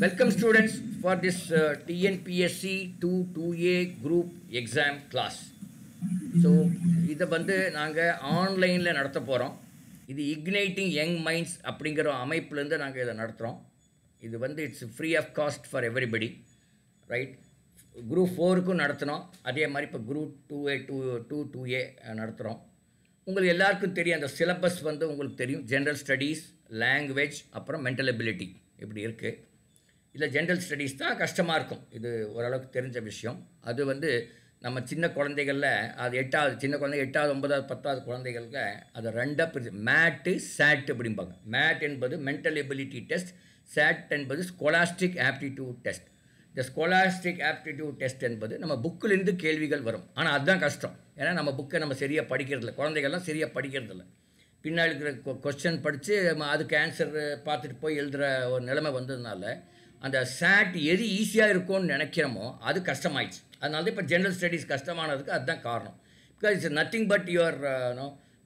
Welcome students for this TNPSC 2A group exam class. So, இதை வந்து நாங்கள் ஆன்லைனில் நடத்த போகிறோம். இது இக்னைட்டிங் யங் மைண்ட்ஸ் அப்படிங்கிற அமைப்புலேருந்து நாங்கள் இதை நடத்துகிறோம். இது வந்து it's free of cost for everybody, right? Group 4க்கும் நடத்தினோம். அதே மாதிரி இப்போ குரூப் 2A நடத்துகிறோம். உங்களுக்கு எல்லாருக்கும் தெரியும், அந்த சிலபஸ் வந்து உங்களுக்கு தெரியும். ஜென்ரல் ஸ்டடீஸ், லாங்குவேஜ், அப்புறம் மென்டல் எபிலிட்டி இப்படி இருக்குது. இல்லை ஜென்ரல் ஸ்டடீஸ் தான் கஷ்டமாக இருக்கும். இது ஓரளவுக்கு தெரிஞ்ச விஷயம். அது வந்து நம்ம சின்ன குழந்தைகளில் அது சின்ன குழந்தை 8வது 9வது 10வது குழந்தைகளுக்கு அதை ரெண்டாக பிரிச்சு மேட்டு சேட் அப்படிம்பாங்க. மேட் என்பது மென்டல் எபிலிட்டி டெஸ்ட், சேட் என்பது ஸ்கோலாஸ்டிக் ஆப்டிடியூட் டெஸ்ட். இந்த ஸ்கோலாஸ்டிக் ஆப்டிடியூட் டெஸ்ட் என்பது நம்ம புக்கிலேருந்து கேள்விகள் வரும். ஆனால் அதுதான் கஷ்டம். ஏன்னா நம்ம புக்கை நம்ம சரியாக படிக்கிறதில்ல, குழந்தைகள்லாம் சரியாக படிக்கிறதில்ல. பின்னாடி இருக்கிற கொஸ்டின் படித்து அதுக்கு ஆன்சர் பார்த்துட்டு போய் எழுதுகிற ஒரு நிலைமை வந்ததுனால அந்த சேட் எது ஈஸியாக இருக்கும்னு நினைக்கிறோமோ அது கஷ்டமாயிடுச்சு. அதனால தான் இப்போ ஜென்ரல் ஸ்டடீஸ் கஷ்டமானதுக்கு அதுதான் காரணம். Because it's nothing but your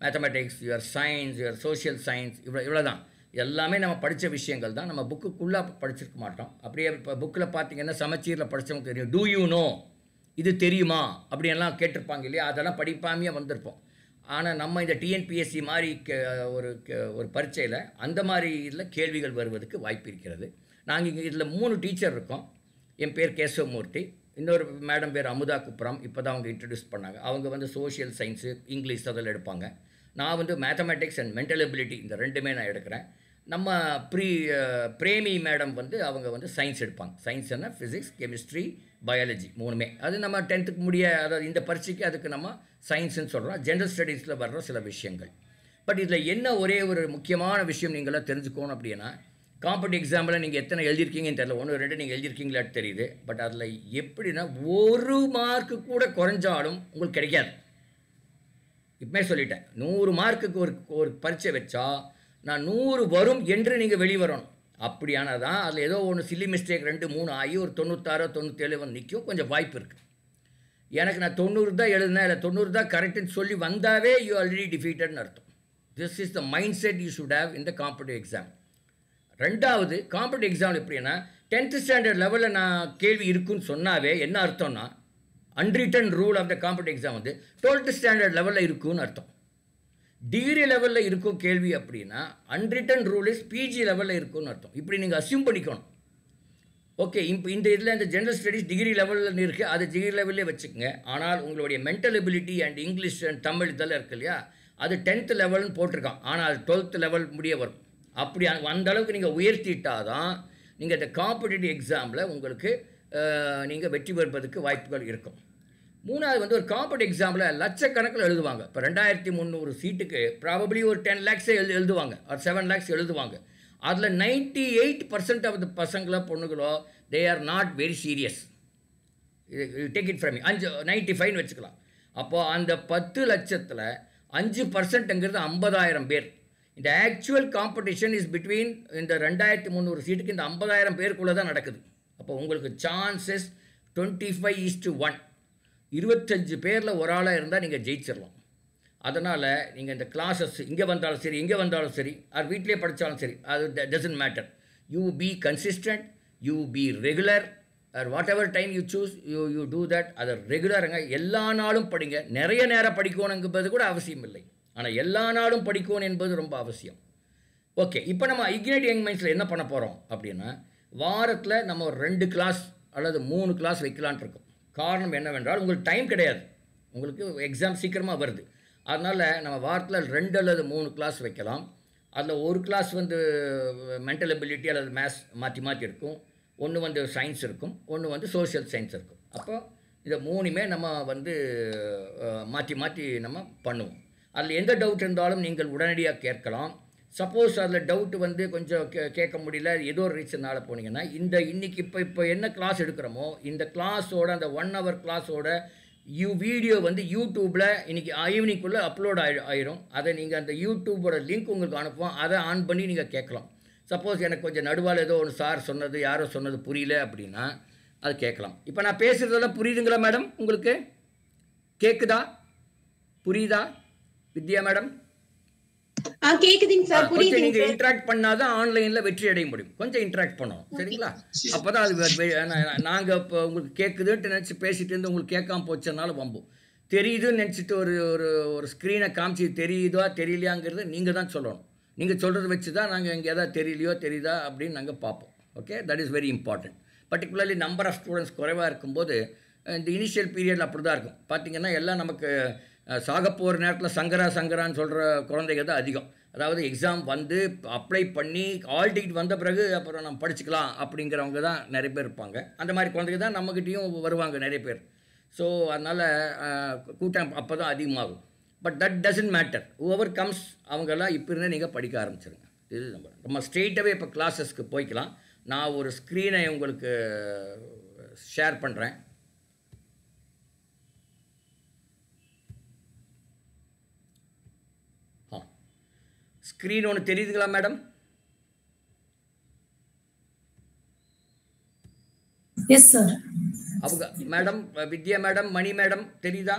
mathematics, your science, your social science, இவ்வளோ தான். எல்லாமே நம்ம படித்த விஷயங்கள் தான். நம்ம புக்குக்குள்ளே படிச்சிருக்க மாட்டோம். அப்படியே இப்போ புக்கில் பார்த்தீங்கன்னா சமச்சீரில் படித்தவங்க தெரியும். டூ யூ நோ, இது தெரியுமா அப்படியெல்லாம் கேட்டிருப்பாங்க இல்லையா? அதெல்லாம் படிப்பாமையே வந்திருப்போம். ஆனால் நம்ம இந்த டிஎன்பிஎஸ்சி மாதிரி ஒரு பரீட்சையில் அந்த மாதிரி இதில் கேள்விகள் வருவதற்கு வாய்ப்பு இருக்கிறது. நாங்கள் இங்கே இதில் 3 டீச்சர் இருக்கோம். என் பேர் கேசவமூர்த்தி, இன்னொரு மேடம் பேர் அமுதா குப்ரம். இப்போ தான் அவங்க இன்ட்ரடியூஸ் பண்ணாங்க. அவங்க வந்து சோஷியல் சயின்ஸு, இங்கிலீஷ் அதில் எடுப்பாங்க. நான் வந்து மேத்தமெட்டிக்ஸ் அண்ட் மென்டல் எபிலிட்டி இந்த ரெண்டுமே நான் எடுக்கிறேன். நம்ம பிரேமி மேடம் வந்து அவங்க வந்து சயின்ஸ் எடுப்பாங்க. சயின்ஸ்னால் ஃபிசிக்ஸ், கெமிஸ்ட்ரி, பயாலஜி 3மே. அது நம்ம 10th முடிய, அதாவது இந்த பரீட்சைக்கு அதுக்கு நம்ம சயின்ஸுன்னு சொல்கிறோம். ஜென்ரல் ஸ்டடீஸில் வர்ற சில விஷயங்கள். பட் இதில் என்ன ஒரே ஒரு முக்கியமான விஷயம் நீங்களாம் தெரிஞ்சுக்கணும் அப்படின்னா, காம்படிட்டிவ் எக்ஸாம்பிள் நீங்கள் எத்தனை எழுதியிருக்கீங்கன்னு தெரியல, 1 2 நீங்கள் எழுதியிருக்கீங்களாட்டு தெரியுது. பட் அதில் எப்படின்னா 1 மார்க்கு கூட குறைஞ்சாலும் உங்களுக்கு கிடைக்காது. இப்போமே சொல்லிட்டேன், 100 மார்க்குக்கு ஒரு பரீட்சை வச்சா நான் 100 வரும் என்று நீங்கள் வெளிவரணும். அப்படியானால் தான் அதில் ஏதோ ஒன்று சில்லி மிஸ்டேக் 2 3 ஆகி ஒரு 96 97 வந்து நிற்கும். கொஞ்சம் வாய்ப்பு இருக்குது. எனக்கு நான் 90 தான் எழுதுனேன், இல்லை 90 தான் கரெக்டுன்னு சொல்லி வந்தாவே யூ ஆல்ரெடி டிஃபீட்டட்னு அர்த்தம். This is the mind set you should have in the competitive exam. ரெண்டாவது, காம்படிட்டிவ் எக்ஸாம் எப்படின்னா 10th ஸ்டாண்டர்ட் லெவலில் நான் கேள்வி இருக்குன்னு சொன்னாவே என்ன அர்த்தம்னா, unwritten rule of the competitive exam வந்து 12th ஸ்டாண்டர்ட் லெவலில் இருக்குன்னு அர்த்தம். டிகிரி லெவலில் இருக்கும் கேள்வி அப்படின்னா அன்ரிட்டன் ரூல் இஸ் பிஜி லெவலில் இருக்குன்னு அர்த்தம். இப்படி நீங்கள் அசியூம் பண்ணிக்கணும். ஓகே, இப்போ இந்த இதில் இந்த ஜென்ரல் ஸ்டடீஸ் டிகிரி லெவலில் இருக்குது, அது டிகிரி லெவல்லே வச்சுக்கோங்க. ஆனால் உங்களுடைய mental ability and English and Tamil இதெல்லாம் இருக்குது இல்லையா, அது 10th லெவல்னு போட்டிருக்கான். ஆனால் அது 12th லெவல் முடிய வரும். அப்படி அந்த அளவுக்கு நீங்கள் உயர்த்திட்டால் தான் நீங்கள் இந்த காம்படிட்டிவ் எக்ஸாமில் உங்களுக்கு நீங்கள் வெற்றி பெறுவதற்கு வாய்ப்புகள் இருக்கும். மூணாவது வந்து ஒரு காம்படிட்டிவ் எக்ஸாமில் லட்சக்கணக்கில் எழுதுவாங்க. இப்போ 2300 சீட்டுக்கு ப்ராபப்ளி ஒரு 10 lakhs எழுதுவாங்க, ஒரு 7 lakhs எழுதுவாங்க. அதில் 98% ஆஃப் த பசங்களோ பொண்ணுகளோ they are not very serious. Take it from me, 95 வச்சுக்கலாம். அப்போது அந்த 10 லட்சத்தில் 5%ங்கிறது 50,000 பேர். இந்த ஆக்சுவல் காம்படிஷன் இஸ் பிட்வீன் இந்த 2300 சீட்டுக்கு இந்த 50,000 பேருக்குள்ளே தான் நடக்குது. அப்போ உங்களுக்கு சான்சஸ் 25:1, 25 பேரில் ஒரு ஆளாக இருந்தால் நீங்கள் ஜெயிச்சிடலாம். அதனால் நீங்கள் இந்த கிளாஸஸ் இங்கே வந்தாலும் சரி, இங்கே வந்தாலும் சரி, அது வீட்டிலே படித்தாலும் சரி, அது doesn't matter. You be consistent, you be regular, or whatever time you choose, you do that. அதை ரெகுலருங்க, எல்லா நாளும் படிங்க. நிறைய நேரம் படிக்கணுங்கிறது கூட அவசியம் இல்லை, ஆனால் எல்லா நாளும் படிக்கணும் என்பது ரொம்ப அவசியம். ஓகே, இப்போ நம்ம இக்னைட் யங் மைண்ட்ஸில் என்ன பண்ண போகிறோம் அப்படின்னா, வாரத்தில் நம்ம ஒரு 2 கிளாஸ் அல்லது 3 கிளாஸ் வைக்கலான் இருக்கோம். காரணம் என்னவென்றால் உங்களுக்கு டைம் கிடையாது, உங்களுக்கு எக்ஸாம் சீக்கிரமாக வருது. அதனால் நம்ம வாரத்தில் 2 அல்லது 3 கிளாஸ் வைக்கலாம். அதில் ஒரு கிளாஸ் வந்து மென்டல் எபிலிட்டி அல்லது மேத்ஸ் மாற்றி மாற்றி இருக்கும், ஒன்று வந்து சயின்ஸ் இருக்கும், ஒன்று வந்து சோஷியல் சயின்ஸ் இருக்கும். அப்போ இதை 3மே நம்ம வந்து மாற்றி மாற்றி நம்ம பண்ணுவோம். அதில் எந்த டவுட் இருந்தாலும் நீங்கள் உடனடியாக கேட்கலாம். சப்போஸ் அதில் டவுட்டு வந்து கொஞ்சம் கேட்க முடியல, ஏதோ ஒரு ரீசனால் போனீங்கன்னா இன்றைக்கி இப்போ என்ன கிளாஸ் எடுக்கிறோமோ இந்த கிளாஸோட அந்த 1 hour கிளாஸோட வீடியோ வந்து யூடியூப்பில் இன்றைக்கி ஈவினிங்குள்ளே அப்லோட் ஆயிரும். அதை நீங்கள் அந்த யூடியூபோட லிங்க் உங்களுக்கு அனுப்புவோம், அதை ஆன் பண்ணி நீங்கள் கேட்கலாம். சப்போஸ் எனக்கு கொஞ்சம் நடுவால் ஏதோ ஒன்று சார் சொன்னது, யாரோ சொன்னது புரியல அப்படின்னா அது கேட்கலாம். இப்போ நான் பேசுகிறதெல்லாம் புரியுதுங்களா மேடம்? உங்களுக்கு கேட்குதா, புரியுதா வித்யா மேடம்? கேக்குதுங்க சார், கொஞ்சம் புரியுதுங்க நீங்க சார். இன்டராக்ட் பண்ணாதான் ஆன்லைன்ல வெற்றி அடைய முடியும். கொஞ்சம் இன்டராக்ட் பண்ணணும், சரிங்களா? அப்பதான் அது நாங்க இப்போ உங்களுக்கு கேட்குதுன்ட்டு நினச்சி பேசிட்டு இருந்து உங்களுக்கு கேட்காம போச்சனால வம்பு. தெரியுதுன்னு நினச்சிட்டு ஒரு ஒரு ஒரு ஸ்க்ரீனை காமிச்சு தெரியுதா தெரியலையாங்கிறது நீங்கள் தான் சொல்லணும். நீங்கள் சொல்கிறத வச்சு தான் நாங்கள் இங்கே எதாவது தெரியலையோ தெரியுதா அப்படின்னு நாங்கள் பார்ப்போம். Okay, that is very important. Particularly number of students குறைவாக இருக்கும்போது இந்த இனிஷியல் பீரியடில் அப்படி தான் இருக்கும். பார்த்திங்கன்னா எல்லாம் நமக்கு சாக போகிற நேரத்தில் சங்கரான்னு சொல்கிற குழந்தைங்க தான் அதிகம். அதாவது எக்ஸாம் வந்து அப்ளை பண்ணி ஆல் டிக்கெட் வந்த பிறகு அப்புறம் நம்ம படிச்சுக்கலாம் அப்படிங்கிறவங்க தான் நிறைய பேர் இருப்பாங்க. அந்த மாதிரி குழந்தைங்க தான் நம்மக்கிட்டேயும் வருவாங்க நிறைய பேர். ஸோ அதனால் கூட்டம் அப்போ தான் அதிகமாகும். But that doesn't matter, whoever comes அவங்கெல்லாம் இப்போ இருந்தே நீங்கள் படிக்க ஆரம்பிச்சிருங்க. இது நம்ம ஸ்ட்ரெயிட்டாகவே இப்போ கிளாஸஸ்க்கு போய்க்கலாம். நான் ஒரு ஸ்க்ரீனை உங்களுக்கு ஷேர் பண்ணுறேன். ஸ்க்ரீன் ஒன்று தெரியுதுங்களா மேடம்? Yes sir. அவங்க madam, Vidya madam, Mani madam தெரியுதா?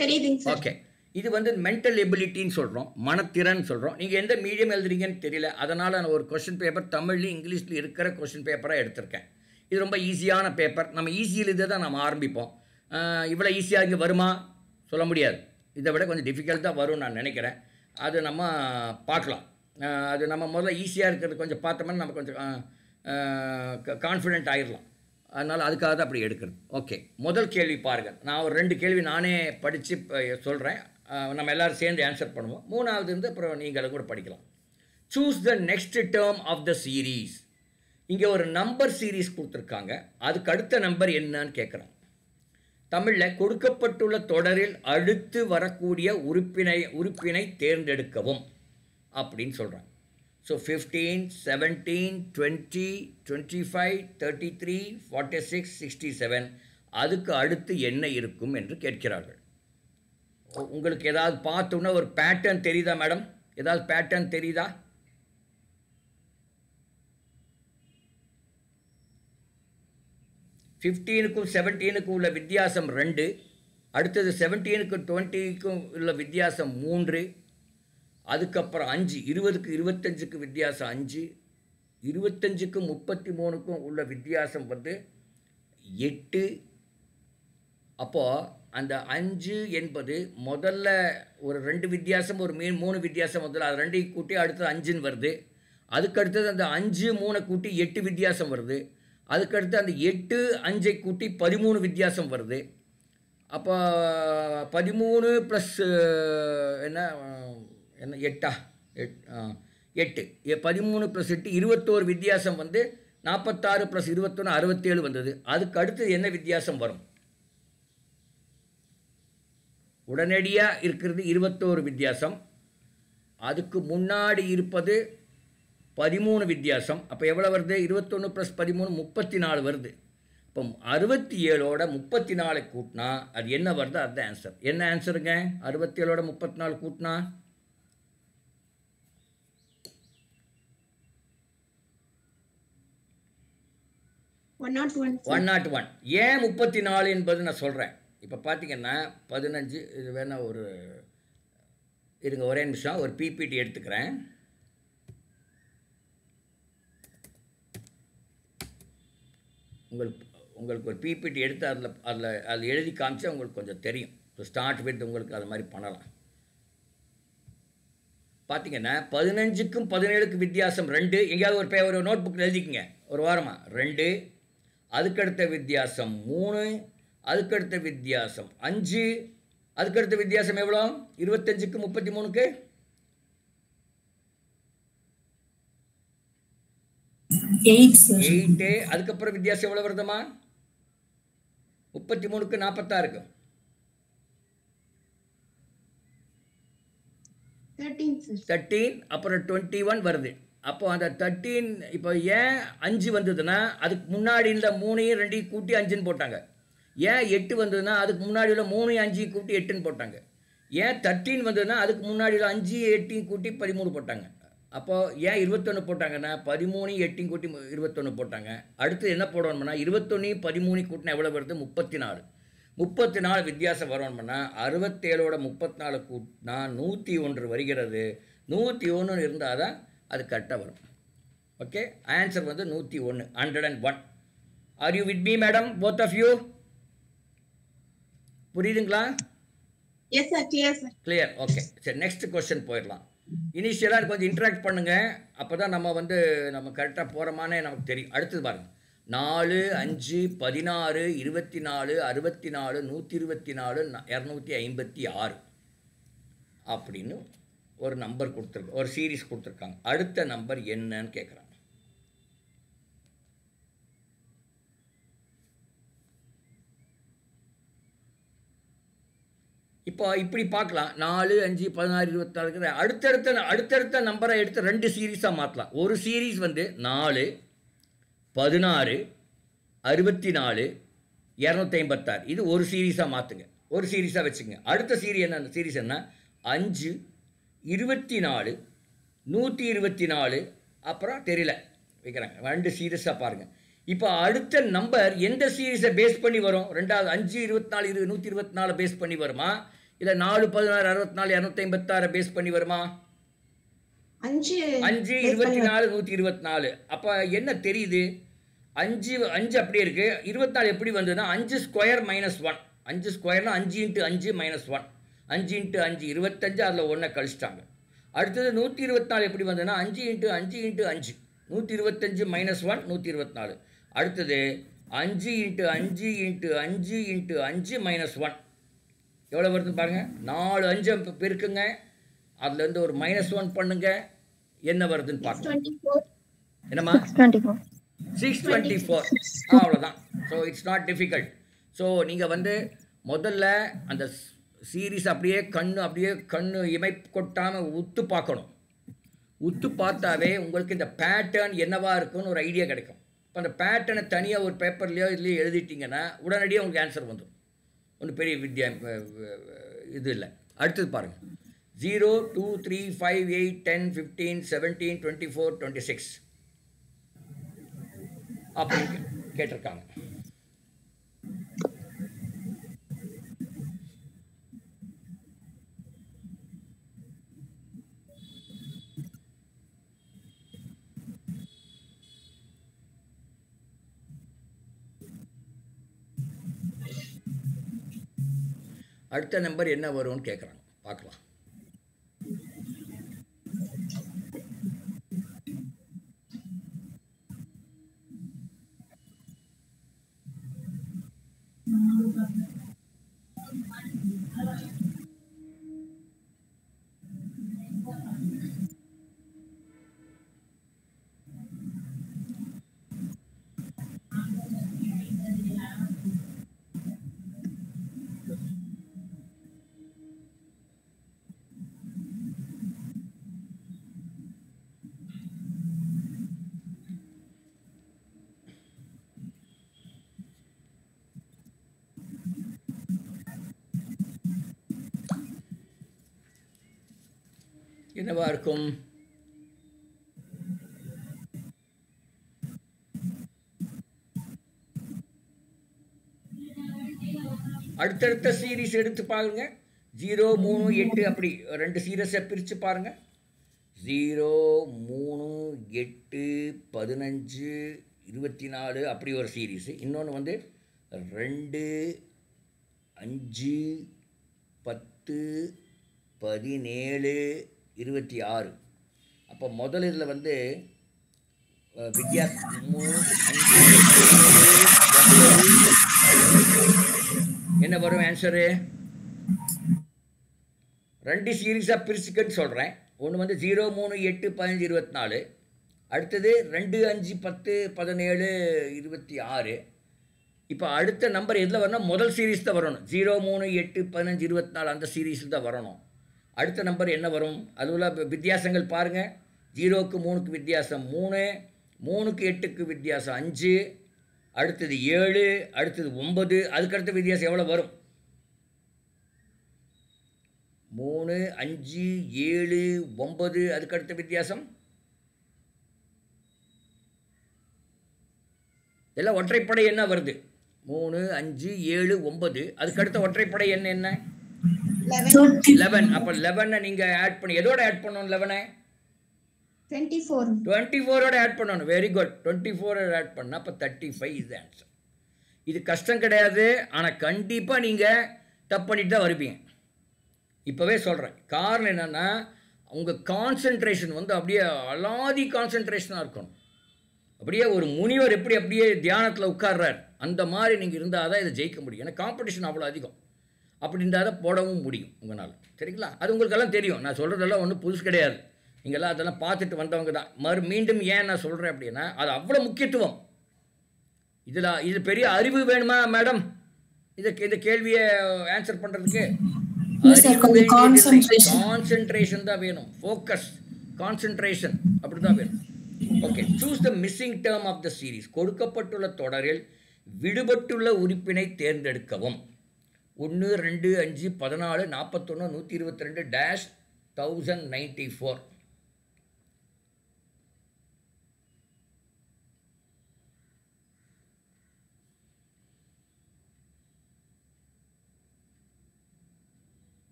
தெரியுதுங்க சார். ஓகே, இது வந்து மென்டல் எபிலிட்டின்னு சொல்கிறோம், மனத்திறன் சொல்கிறோம். நீங்கள் எந்த மீடியம் எழுதுறீங்கன்னு தெரியல, அதனால் நான் ஒரு கொஷின் பேப்பர் தமிழ்லையும் இங்கிலீஷ்லையும் இருக்கிற கொஷின் பேப்பராக எடுத்திருக்கேன். இது ரொம்ப ஈஸியான பேப்பர். நம்ம ஈஸியில் இதை தான் நம்ம ஆரம்பிப்போம். இவ்வளோ ஈஸியாக இங்கே வருமா சொல்ல முடியாது. இதை விட கொஞ்சம் டிஃபிகல்ட்டாக வரும்னு நான் நினைக்கிறேன். அது நம்ம பார்க்கலாம். அது நம்ம முதல்ல ஈஸியாக இருக்கிறது கொஞ்சம் பார்த்தோம்னா நம்ம கொஞ்சம் கான்ஃபிடென்ட் ஆகிடலாம். அதனால் அதுக்காக தான் அப்படி எடுக்கிறது. ஓகே, முதல் கேள்வி பாருங்கள். நான் ஒரு 2 கேள்வி நானே படித்து சொல்கிறேன். நம்ம எல்லோரும் சேர்ந்து ஆன்சர் பண்ணுவோம். 3வது இருந்து அப்புறம் நீங்களும் கூட படிக்கலாம். Choose the next term of the series. இங்கே ஒரு நம்பர் சீரீஸ் கொடுத்துருக்காங்க. அதுக்கு அடுத்த நம்பர் என்னன்னு கேட்குறாங்க. தமிழில் கொடுக்கப்பட்டுள்ள தொடரில் அடுத்து வரக்கூடிய உறுப்பினை தேர்ந்தெடுக்கவும் அப்படின்னு சொல்கிறாங்க. ஸோ 15, 17, 20, 25, 33, 46, 67 அதுக்கு அடுத்து என்ன இருக்கும் என்று கேட்கிறார்கள். உங்களுக்கு ஏதாவது பார்த்தோன்னா ஒரு பேட்டர்ன் தெரியுதா மேடம்? ஏதாவது பேட்டர்ன் தெரியுதா? ஃபிஃப்டீனுக்கும் 17க்கும் உள்ள வித்தியாசம் 2. அடுத்தது 17க்கும் 20க்கும் உள்ள வித்தியாசம் 3. அதுக்கப்புறம் 5. 20க்கு 25க்கு வித்தியாசம் 5. 25க்கும் 33க்கும் உள்ள வித்தியாசம் வந்து 8. அப்போது அந்த 5 என்பது முதல்ல ஒரு 2 வித்தியாசம், ஒரு 3 வித்தியாசம் முதல்ல, அது 2 கூட்டி அடுத்தது 5ன்னு வருது. அதுக்கடுத்தது அந்த 5 3 கூட்டி 8 வித்தியாசம் வருது. அதுக்கடுத்து அந்த 8 5 கூட்டி 13 வித்தியாசம் வருது. அப்போ 13 ப்ளஸ் என்ன 8 13 ப்ளஸ் 8 21 வித்தியாசம் வந்து 46 ப்ளஸ் 21 67 வந்தது. அதுக்கு அடுத்து என்ன வித்தியாசம் வரும்? உடனடியாக இருக்கிறது 21 வித்தியாசம். அதுக்கு முன்னாடி இருப்பது 13 வித்தியாசம். அப்போ எவ்வளோ வருது? 21 ப்ளஸ் 13 34 வருது. இப்போ 67ஓட 34 கூட்டினா அது என்ன வருது? அதுதான் ஆன்சர். என்ன ஆன்சருங்க? 67ஓட 34 கூட்டினா 101. ஏன் 34 என்பது நான் சொல்கிறேன். இப்போ பார்த்தீங்கன்னா 15, இது வேணால் ஒரு இருங்க ஒரே நிமிஷம், ஒரு பிபிடி எடுத்துக்கிறேன். உங்களுக்கு ஒரு பிபிடி எடுத்து அதில் எழுதி காமிச்சா உங்களுக்கு கொஞ்சம் தெரியும். ஸோ ஸ்டார்ட் வித் உங்களுக்கு அது மாதிரி பண்ணலாம். பார்த்தீங்கன்னா 15க்கும் 17க்கும் வித்தியாசம் 2. எங்கேயாவது ஒரு நோட் புக்கில் எழுதிக்கங்க ஒரு வாரமாக. 2. அதுக்கடுத்த வித்தியாசம் 3. அதுக்கடுத்த வித்தியாசம் 5. அதுக்கடுத்த வித்தியாசம் எவ்வளோ? 25க்கு 33க்கு 8. அதுக்கப்புறம் வித்தியாசம் எவ்வளோ வருதுமா? 33க்கு 46க்கு 13. அப்புறம் 21 வருது. அப்போ அந்த 13 இப்போ ஏன் 5 வந்ததுன்னா அதுக்கு முன்னாடி இருந்த 3 2 கூட்டி 5ன்னு போட்டாங்க. ஏன் 8 வந்ததுன்னா அதுக்கு முன்னாடி உள்ள 3 5 கூட்டி 8ன்னு போட்டாங்க. ஏன் 13 வந்ததுன்னா அதுக்கு முன்னாடி உள்ள 5 8 கூட்டி 13 போட்டாங்க. அப்போது ஏன் 21 போட்டாங்கன்னா 13 8 கூட்டி 21 போட்டாங்க. அடுத்து என்ன போடணும்னா 21 13 கூட்டினா எவ்வளோ வருது? 34. 34 வித்தியாசம் வரணும்னா 67ஓட 34 கூட்டினா 101 வருகிறது. 101 இருந்தால் தான் அது கரெக்டாக வரும். ஓகே, ஆன்சர் வந்து 101, 101. Are you with me madam, both of you? புரியுதுங்களா? Yes, sir. Clear, sir. Clear. Okay, சரி, நெக்ஸ்ட் கொஸ்டின் போயிடலாம். இனிஷியலாக கொஞ்சம் இன்ட்ராக்ட் பண்ணுங்க, அப்போ தான் நம்ம கரெக்டாக போகிறோமானே நமக்கு தெரியும். அடுத்தது பாருங்க, 4, 5, 16, 24, 64, 124, 256 அப்படின்னு ஒரு நம்பர் கொடுத்துருக்கு, ஒரு சீரீஸ் கொடுத்துருக்காங்க. அடுத்த நம்பர் என்னன்னு கேட்குறாங்க. இப்போ இப்படி பார்க்கலாம், 4, 5, 16, 24 அடுத்தடுத்த நம்பரை எடுத்து 2 சீரீஸாக மாற்றலாம். ஒரு சீரீஸ் வந்து 4, 16, 64, 256, இது ஒரு சீரீஸாக மாற்றுங்க, ஒரு சீரீஸாக வச்சுங்க. அடுத்த சீரீஸ் என்ன 5, 24, 124, அப்புறம் தெரியல வைக்கிறாங்க. 2 சீரீஸாக பாருங்கள். இப்போ அடுத்த நம்பர் எந்த சீரீஸை பேஸ் பண்ணி வரும்? 5, 24, 124 பேஸ் பண்ணி வருமா, இல்லை 4, 16, 64, 256 பேஸ் பண்ணி வருமா? 5, 24, 124. அப்போ என்ன தெரியுது? 5 அப்படியே இருக்கு. 24 எப்படி வந்ததுன்னா 5 ஸ்கொயர் -1. 5 ஸ்கொயர்னா 5 × 5 -1. 5 × 5 25, அதில் 1 கழிச்சிட்டாங்க. அடுத்தது 124 எப்படி வந்ததுன்னா 5 × 5 × 5 125 -1 124. அடுத்தது 5 × 5 × 5 × 5 -1 எவ்வளோ வருதுன்னு பாருங்கள். 4 5 பெருக்குங்க, அதுலேருந்து ஒரு -1 பண்ணுங்க, என்ன வருதுன்னு பார்க்கலாம். என்னம்மா? 624. அவ்வளோதான். So it's not difficult. So நீங்கள் வந்து முதல்ல அந்த சீரீஸ் அப்படியே கண்ணு இமை கொட்டாமல் உத்து பார்க்கணும். உத்து பார்த்தாவே உங்களுக்கு இந்த பேட்டர்ன் என்னவா இருக்குன்னு ஒரு ஐடியா கிடைக்கும். இப்போ அந்த பேட்டர்னை தனியாக ஒரு பேப்பர்லையோ இதுலேயோ எழுதிட்டிங்கன்னா உடனடியாக உங்களுக்கு ஆன்சர் வந்துடும். ஒன்றும் பெரிய இது இல்லை. அடுத்தது பாருங்கள், 0, 2, 3, 5, 8, 10, 15, 17, 24, 26 அப்படின்னு கேட்டிருக்காங்க. அடுத்த நம்பர் என்ன வரும்னு கேட்குறாங்க, பார்க்கலாம். என்னவா இருக்கும்? அடுத்தடுத்த சீரீஸ் எடுத்து பாருங்க. 0, 3, 8 அப்படி 2 சீரீஸை பிரித்து பாருங்க. 0, 3, 8, 15, 24 அப்படி ஒரு சீரீஸு. இன்னொன்று வந்து 2, 5, 10, 17, 26. அப்போ முதல் இதில் வந்து வித்தியாசம் 3, 5, 9 என்ன வரும் ஆன்சரு? 2 சீரீஸாக பிரிச்சுக்கன்னு சொல்கிறேன். ஒன்று வந்து 0, 3, 8, 15, 24. அடுத்தது 2, 5, 10, 17, 26. இப்போ அடுத்த நம்பர் எதில் வரணும்? முதல் சீரீஸ் தான் வரணும். 0, 3, 8, 15, 24 அந்த சீரீஸில் தான் வரணும். அடுத்த நம்பர் என்ன வரும்? அதுல வித்தியாசங்கள் பாருங்கள். 0க்கு 3க்கு வித்தியாசம் 3, 3க்கு 8க்கு வித்தியாசம் 5, அடுத்தது 7, அடுத்தது 9. அதுக்கடுத்த வித்தியாசம் எவ்வளோ வரும்? 3, 5, 7, 9. அதுக்கடுத்த வித்தியாசம் எல்லாம் ஒற்றைப்படை என்ன வருது? 3 5 7 9 அதுக்கு அடுத்த ஒற்றைப்படை எண் என்ன 11 11 அப்ப 11 நீங்க ஆட் பண்ணி எதோட ஆட் பண்ணணும் 11 24 ஓட ஆட் பண்ணணும் வெரி குட் 24 ஓட ஆட் பண்ணா அப்ப 35 இஸ் தி ஆன்சர் இது கஷ்டம் கிடையாது ஆனா கண்டிப்பா நீங்க தப்பு பண்ணிட்டு தான் வருவீங்க இப்பவே சொல்றேன் காரணம் என்னன்னா உங்க கான்சென்ட்ரேஷன் வந்து அப்படியே அலாதி கான்சென்ட்ரேஷனா இருக்கணும் அப்படியே ஒரு முனிவர் எப்படி அப்படியே தியானத்தில் உட்கார்றார் அந்த மாதிரி நீங்கள் இருந்தால் தான் இதை ஜெயிக்க முடியும் ஏன்னா காம்படிஷன் அவ்வளோ அதிகம் அப்படி இருந்தால் தான் போடவும் முடியும் உங்களால் சரிங்களா அது உங்களுக்கெல்லாம் தெரியும் நான் சொல்கிறதெல்லாம் ஒன்றும் புதுசு கிடையாது நீங்கள்லாம் அதெல்லாம் பார்த்துட்டு வந்தவங்க தான் மீண்டும் ஏன் நான் சொல்கிறேன் அப்படின்னா அது அவ்வளோ முக்கியத்துவம் இது பெரிய அறிவு வேணுமா மேடம் இந்த கேள்வியை ஆன்சர் பண்ணுறதுக்கு கான்சென்ட்ரேஷன் தான் வேணும் ஃபோக்கஸ் கான்சென்ட்ரேஷன் அப்படி தான் வேணும் okay choose the missing term of the series கொடுக்கப்பட்டுள்ள தொடரில் விடுபட்டுள்ள உறுப்பினை தேர்ந்தெடுக்கவும் 1 2 5 14 41 122 டேஷ் 1094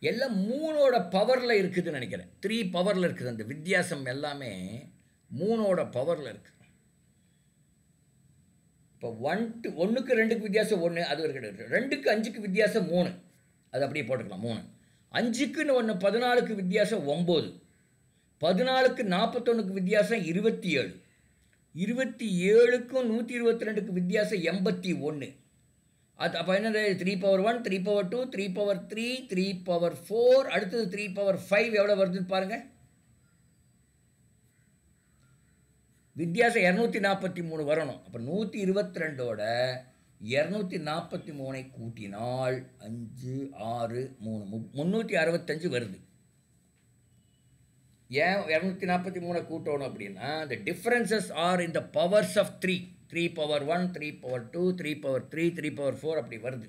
எல்லாம் 3ஓட பவரில் இருக்குதுன்னு நினைக்கிறேன் 3 பவரில் இருக்குது அந்த வித்தியாசம் எல்லாமே 3ஓட பவரில் இருக்குது இப்போ 1க்கு 2க்கு வித்தியாசம் 1 அது ஒரு கிடையாது 2க்கு 5க்கு வித்தியாசம் 3 அது அப்படியே போட்டுக்கலாம் 3 5க்குன்னு 1 14க்கு வித்தியாசம் 9 14க்கு 41க்கு வித்தியாசம் 27 27க்கும் 122க்கு வித்தியாசம் 81 அது அப்போ என்னது 3/1 3/2 3/3 3/4 அடுத்தது 3/5 எவ்வளோ வருதுன்னு பாருங்கள் வித்தியாசம் 243 வரணும் அப்போ 122ஓட 243 கூட்டினால் 5 6 3 365 வருது ஏன் 243 கூட்டணும் அப்படின்னா the differences are in the powers of 3/1 3/2 3/3 3/4 அப்படி வருது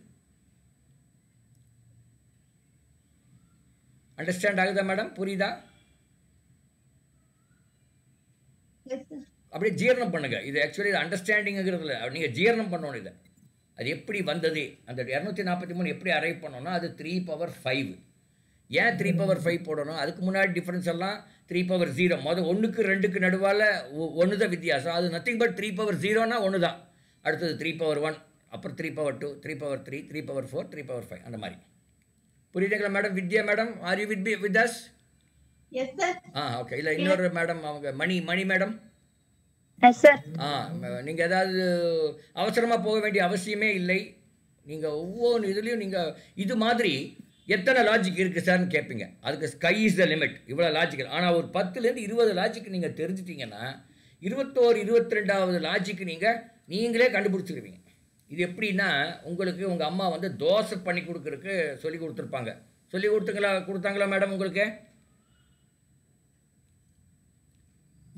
அண்டர்ஸ்டாண்ட் ஆகுதா மேடம் புரியுதா அப்படியே ஜீரணம் பண்ணுங்க இது ஆக்சுவலி இது அண்டர்ஸ்டாண்டிங்கிறதுல நீங்கள் ஜீரணம் பண்ணணும் இதை அது எப்படி வந்தது அந்த 243 எப்படி அரைவ் பண்ணோன்னா அது 3/5 ஏன் 3/5 போடணும் அதுக்கு முன்னாடி டிஃப்ரென்ஸ் எல்லாம் 3/0 மொதல் 1க்கு 2க்கு நடுவால் 1 தான் வித்தியாசம் அது நத்திங் பட் 3/0னா 1 தான் அடுத்தது 3/1 அப்புறம் 3/2 3/3 3/4 3/5 அந்த மாதிரி புரியுதுங்களா madam Vidya madam are you with us yes sir okay இல்லை இன்னொரு மேடம் அவங்க மணி மேடம் எஸ் சார் நீங்கள் ஏதாவது அவசரமாக போக வேண்டிய அவசியமே இல்லை நீங்கள் ஒவ்வொரு இதுலேயும் நீங்கள் இது மாதிரி எத்தனை லாஜிக் இருக்குது சார்னு கேட்பீங்க அதுக்கு ஸ்கை இஸ் த லிமிட் இவ்வளோ லாஜிக்கல் ஆனால் ஒரு 10லேருந்து 20 லாஜிக் நீங்கள் தெரிஞ்சிட்டிங்கன்னா 21 22வது லாஜிக்கு நீங்களே கண்டுபிடிச்சிருவீங்க இது எப்படின்னா உங்களுக்கு உங்கள் அம்மா வந்து தோசை பண்ணி கொடுக்குறதுக்கு சொல்லி கொடுத்துருப்பாங்க சொல்லி கொடுத்தாங்களா மேடம் உங்களுக்கு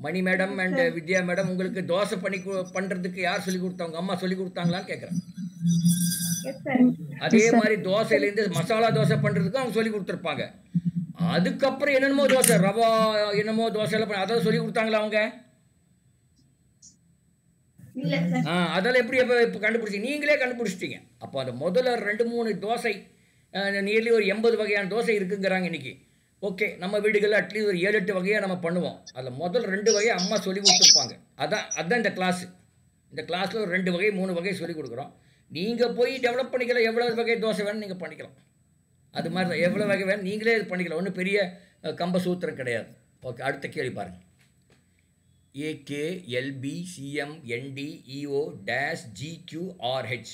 மணி மேடம் அண்ட் வித்யா மேடம் உங்களுக்கு தோசை பண்ணுறதுக்கு யார் சொல்லி கொடுத்தாங்க அம்மா சொல்லி கொடுத்தாங்களான்னு கேட்குறேன் அதே மாதிரி தோசையிலேருந்து மசாலா தோசை பண்ணுறதுக்கும் அவங்க சொல்லி கொடுத்துருப்பாங்க அதுக்கப்புறம் என்னென்னமோ தோசை ரவா என்னமோ தோசையெல்லாம் அதான் சொல்லி கொடுத்தாங்களா அவங்க அதெல்லாம் எப்படி இப்போ கண்டுபிடிச்சி நீங்களே கண்டுபிடிச்சிட்டீங்க அப்போ அந்த முதல்ல 2-3 தோசை நியர்லி ஒரு 80 வகையான தோசை இருக்குங்கிறாங்க இன்னைக்கு ஓகே நம்ம வீடுகளில் அட்லீஸ்ட் ஒரு 7-8 வகையாக நம்ம பண்ணுவோம் அதில் முதல் 2 வகையை அம்மா சொல்லி கொடுத்துருப்பாங்க அதான் இந்த கிளாஸில் ஒரு 2 வகை 3 வகை சொல்லி கொடுக்குறோம் நீங்கள் போய் டெவலப் பண்ணிக்கலாம் எவ்வளோ வகை தோசை வேணும் நீங்கள் பண்ணிக்கலாம் அது மாதிரி தான் எவ்வளோ வகை வேணும் நீங்களே இது பண்ணிக்கலாம் ஒன்றும் பெரிய கம்ப சூத்திரம் கிடையாது ஓகே அடுத்த கேள்வி பாருங்கள் AKLBCMNDEO-GQRH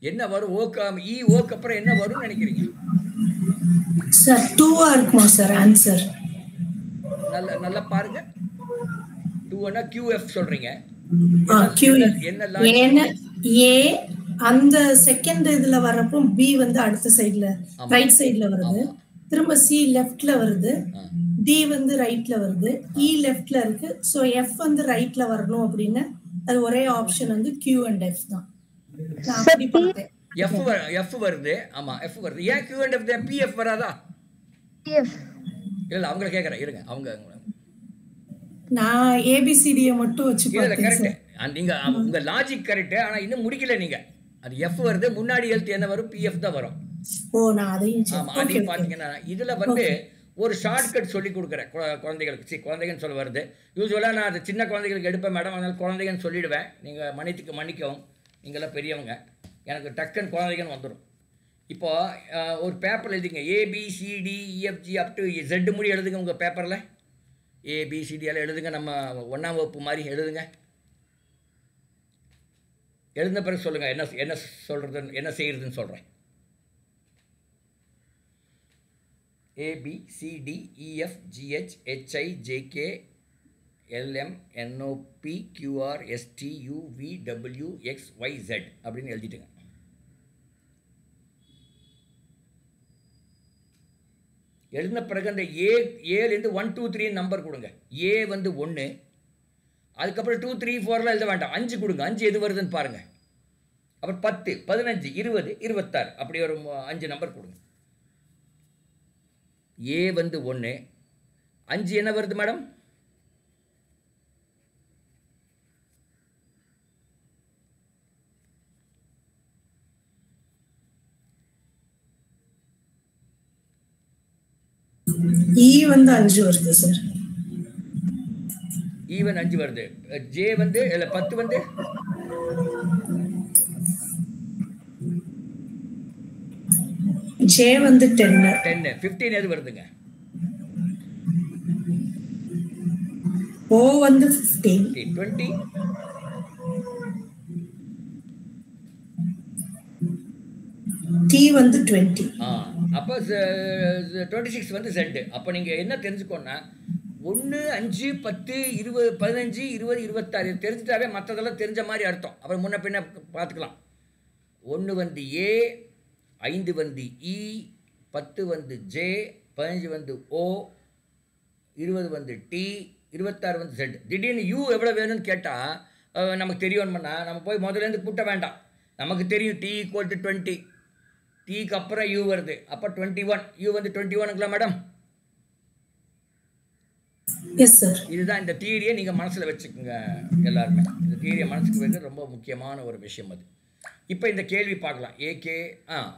என்ன வரும் ஓக்கு அப்புறம் என்ன வரும்னு நினைக்கிறீங்க சார் 2 இருக்குமா சார் ஆன்சர் நல்லா பாருங்க 2 னா QF சொல்றீங்க Q என்ன A அந்த செகண்ட் இதுல வரப்போ பி வந்து அடுத்த சைடுல ரைட் சைடுல வருது. திரும்ப சி லெஃப்ட்ல வருது. டி வந்து ரைட்ல வருது. இ லெஃப்ட்ல இருக்கு. சோ எஃப் வந்து ரைட்ல வரணும் அப்படின்னு அது ஒரே ஆப்ஷன் வந்து Q and F தான். நான் அப்படி பார்த்தேன். எஃப் வருது. ஆமா எஃப் வருது. ஏன் Q and F PF வராதா? PF இல்ல அவங்கள கேக்குறேன் இருங்க. அவங்க நான் ABCD மட்டும் வச்சு இல்ல பார்த்தேன். கரெக்ட். நீங்க உங்க லாஜிக் கரெக்ட். ஆனா இன்னும் முடிக்கல நீங்க. அது எஃப் வருது. முன்னாடி எழுத்து என்ன வரும்? PF தான் வரும். ஓ நான் அதையும் ஆமா நீங்க பாத்தீங்கன்னா இதுல வந்து ஒரு ஷார்ட்கட் சொல்லி கொடுக்குறேன் குழந்தைகளுக்கு. குழந்தைங்கன்னு சொல்ல வருது. யூஸ்வலா நான் அது சின்ன குழந்தைகளுக்கு எடுப்பேன் மேடம். அதனால குழந்தைங்கன்னு சொல்லிடுவேன். நீங்க மன்னிக்கவும். நீங்களாம் பெரியவங்க. எனக்கு டக்குன்னு குழந்தைங்கன்னு வந்துடும். இப்போ ஒரு பேப்பர் எழுதிங்க. ABCDEFG அப் டு Z முடி எழுதுங்க உங்க பேப்பர்ல. ABCD எல்லாம் எழுதுங்க. நம்ம 1ஆம் வகுப்பு மாதிரி எழுதுங்க. எழுந்த பிறகு சொல்லுங்க என்ன சொல்றது, என்ன செய்யறதுன்னு சொல்றேன். ABCDEFGHIJKLMNOPQRSTUVWXYZ அப்படின்னு எழுதிட்டுங்க. எழுதின பிறகு அந்த ஏலேருந்து 1 2 3 நம்பர் கொடுங்க. ஏ வந்து 1, அதுக்கப்புறம் 2 3 4 எழுத வேண்டாம். 5 கொடுங்க. 5 எது வருதுன்னு பாருங்க. அப்புறம் 10 15 20 26 அப்படி ஒரு 5 நம்பர் கொடுங்க. ஏ வந்து 1, 5 என்ன வருது மேடம்? E வந்து 5 வருது சார். E வந்து 5 வருது. J வந்து இல்ல 10 வந்து J வந்து 10. 15 எது வருதுங்க? O வந்து 15. 20 T வந்து 20. அப்போ 26 வந்து Z. அப்போ நீங்க என்ன தெரிஞ்சுக்கோன்னா 1 5 10 20 15 20 26 தெரிஞ்சுட்டாவே மற்றதெல்லாம் தெரிஞ்ச மாதிரி அர்த்தம். அப்புறம் முன்ன பின்ன பார்த்துக்கலாம். 1 வந்து A, 5 வந்து E, 10 வந்து J, 15 வந்து O, 20 வந்து T, 26 வந்து Z. திடீர்னு U எவ்வளோ வேணும்னு கேட்டால் நமக்கு தெரியணும்னா நம்ம போய் முதலேருந்து கூட்ட வேண்டாம். நமக்கு தெரியும் T = 20. டீக்கு அப்புறம் U வருது. அப்போ 21. U வந்து 21ங்களா மேடம்? Yes sir. இதுதான் இந்த தியரியை நீங்கள் மனசில் வச்சுக்கோங்க எல்லாருமே. இந்த தியரியை மனசுக்கு வைக்கிறது ரொம்ப முக்கியமான ஒரு விஷயம் அது. இப்போ இந்த கேள்வி பார்க்கலாம். ஏகே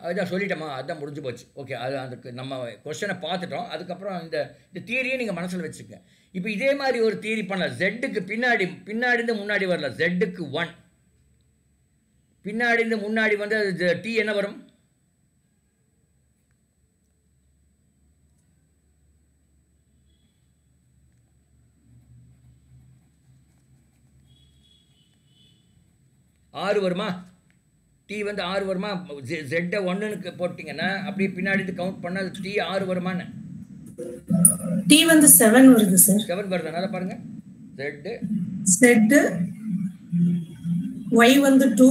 அதுதான் சொல்லிட்டோமா, அதுதான் முடிஞ்சு போச்சு. ஓகே, அது அதுக்கு நம்ம கொஸ்டனை பார்த்துட்டோம். அதுக்கப்புறம் இந்த தியரியை நீங்கள் மனசில் வச்சுக்கோங்க. இப்போ இதே மாதிரி ஒரு தியரி பண்ணலாம். ஜெட்டுக்கு பின்னாடிந்து முன்னாடி வரல. ஜெட்டுக்கு 1, பின்னாடிந்து முன்னாடி வந்து T என்ன வரும்? ஆறு வருமா? T வந்து 6 வருமா? Z 1ன்னு போட்டிங்கன்னா அப்படியே பின்னாடி கவுண்ட் பண்ணால் T 6 வருமான்னு? T வந்து 7 வருது சார். 7 வருது. நல்லா பாருங்க. Z Y வந்து 2,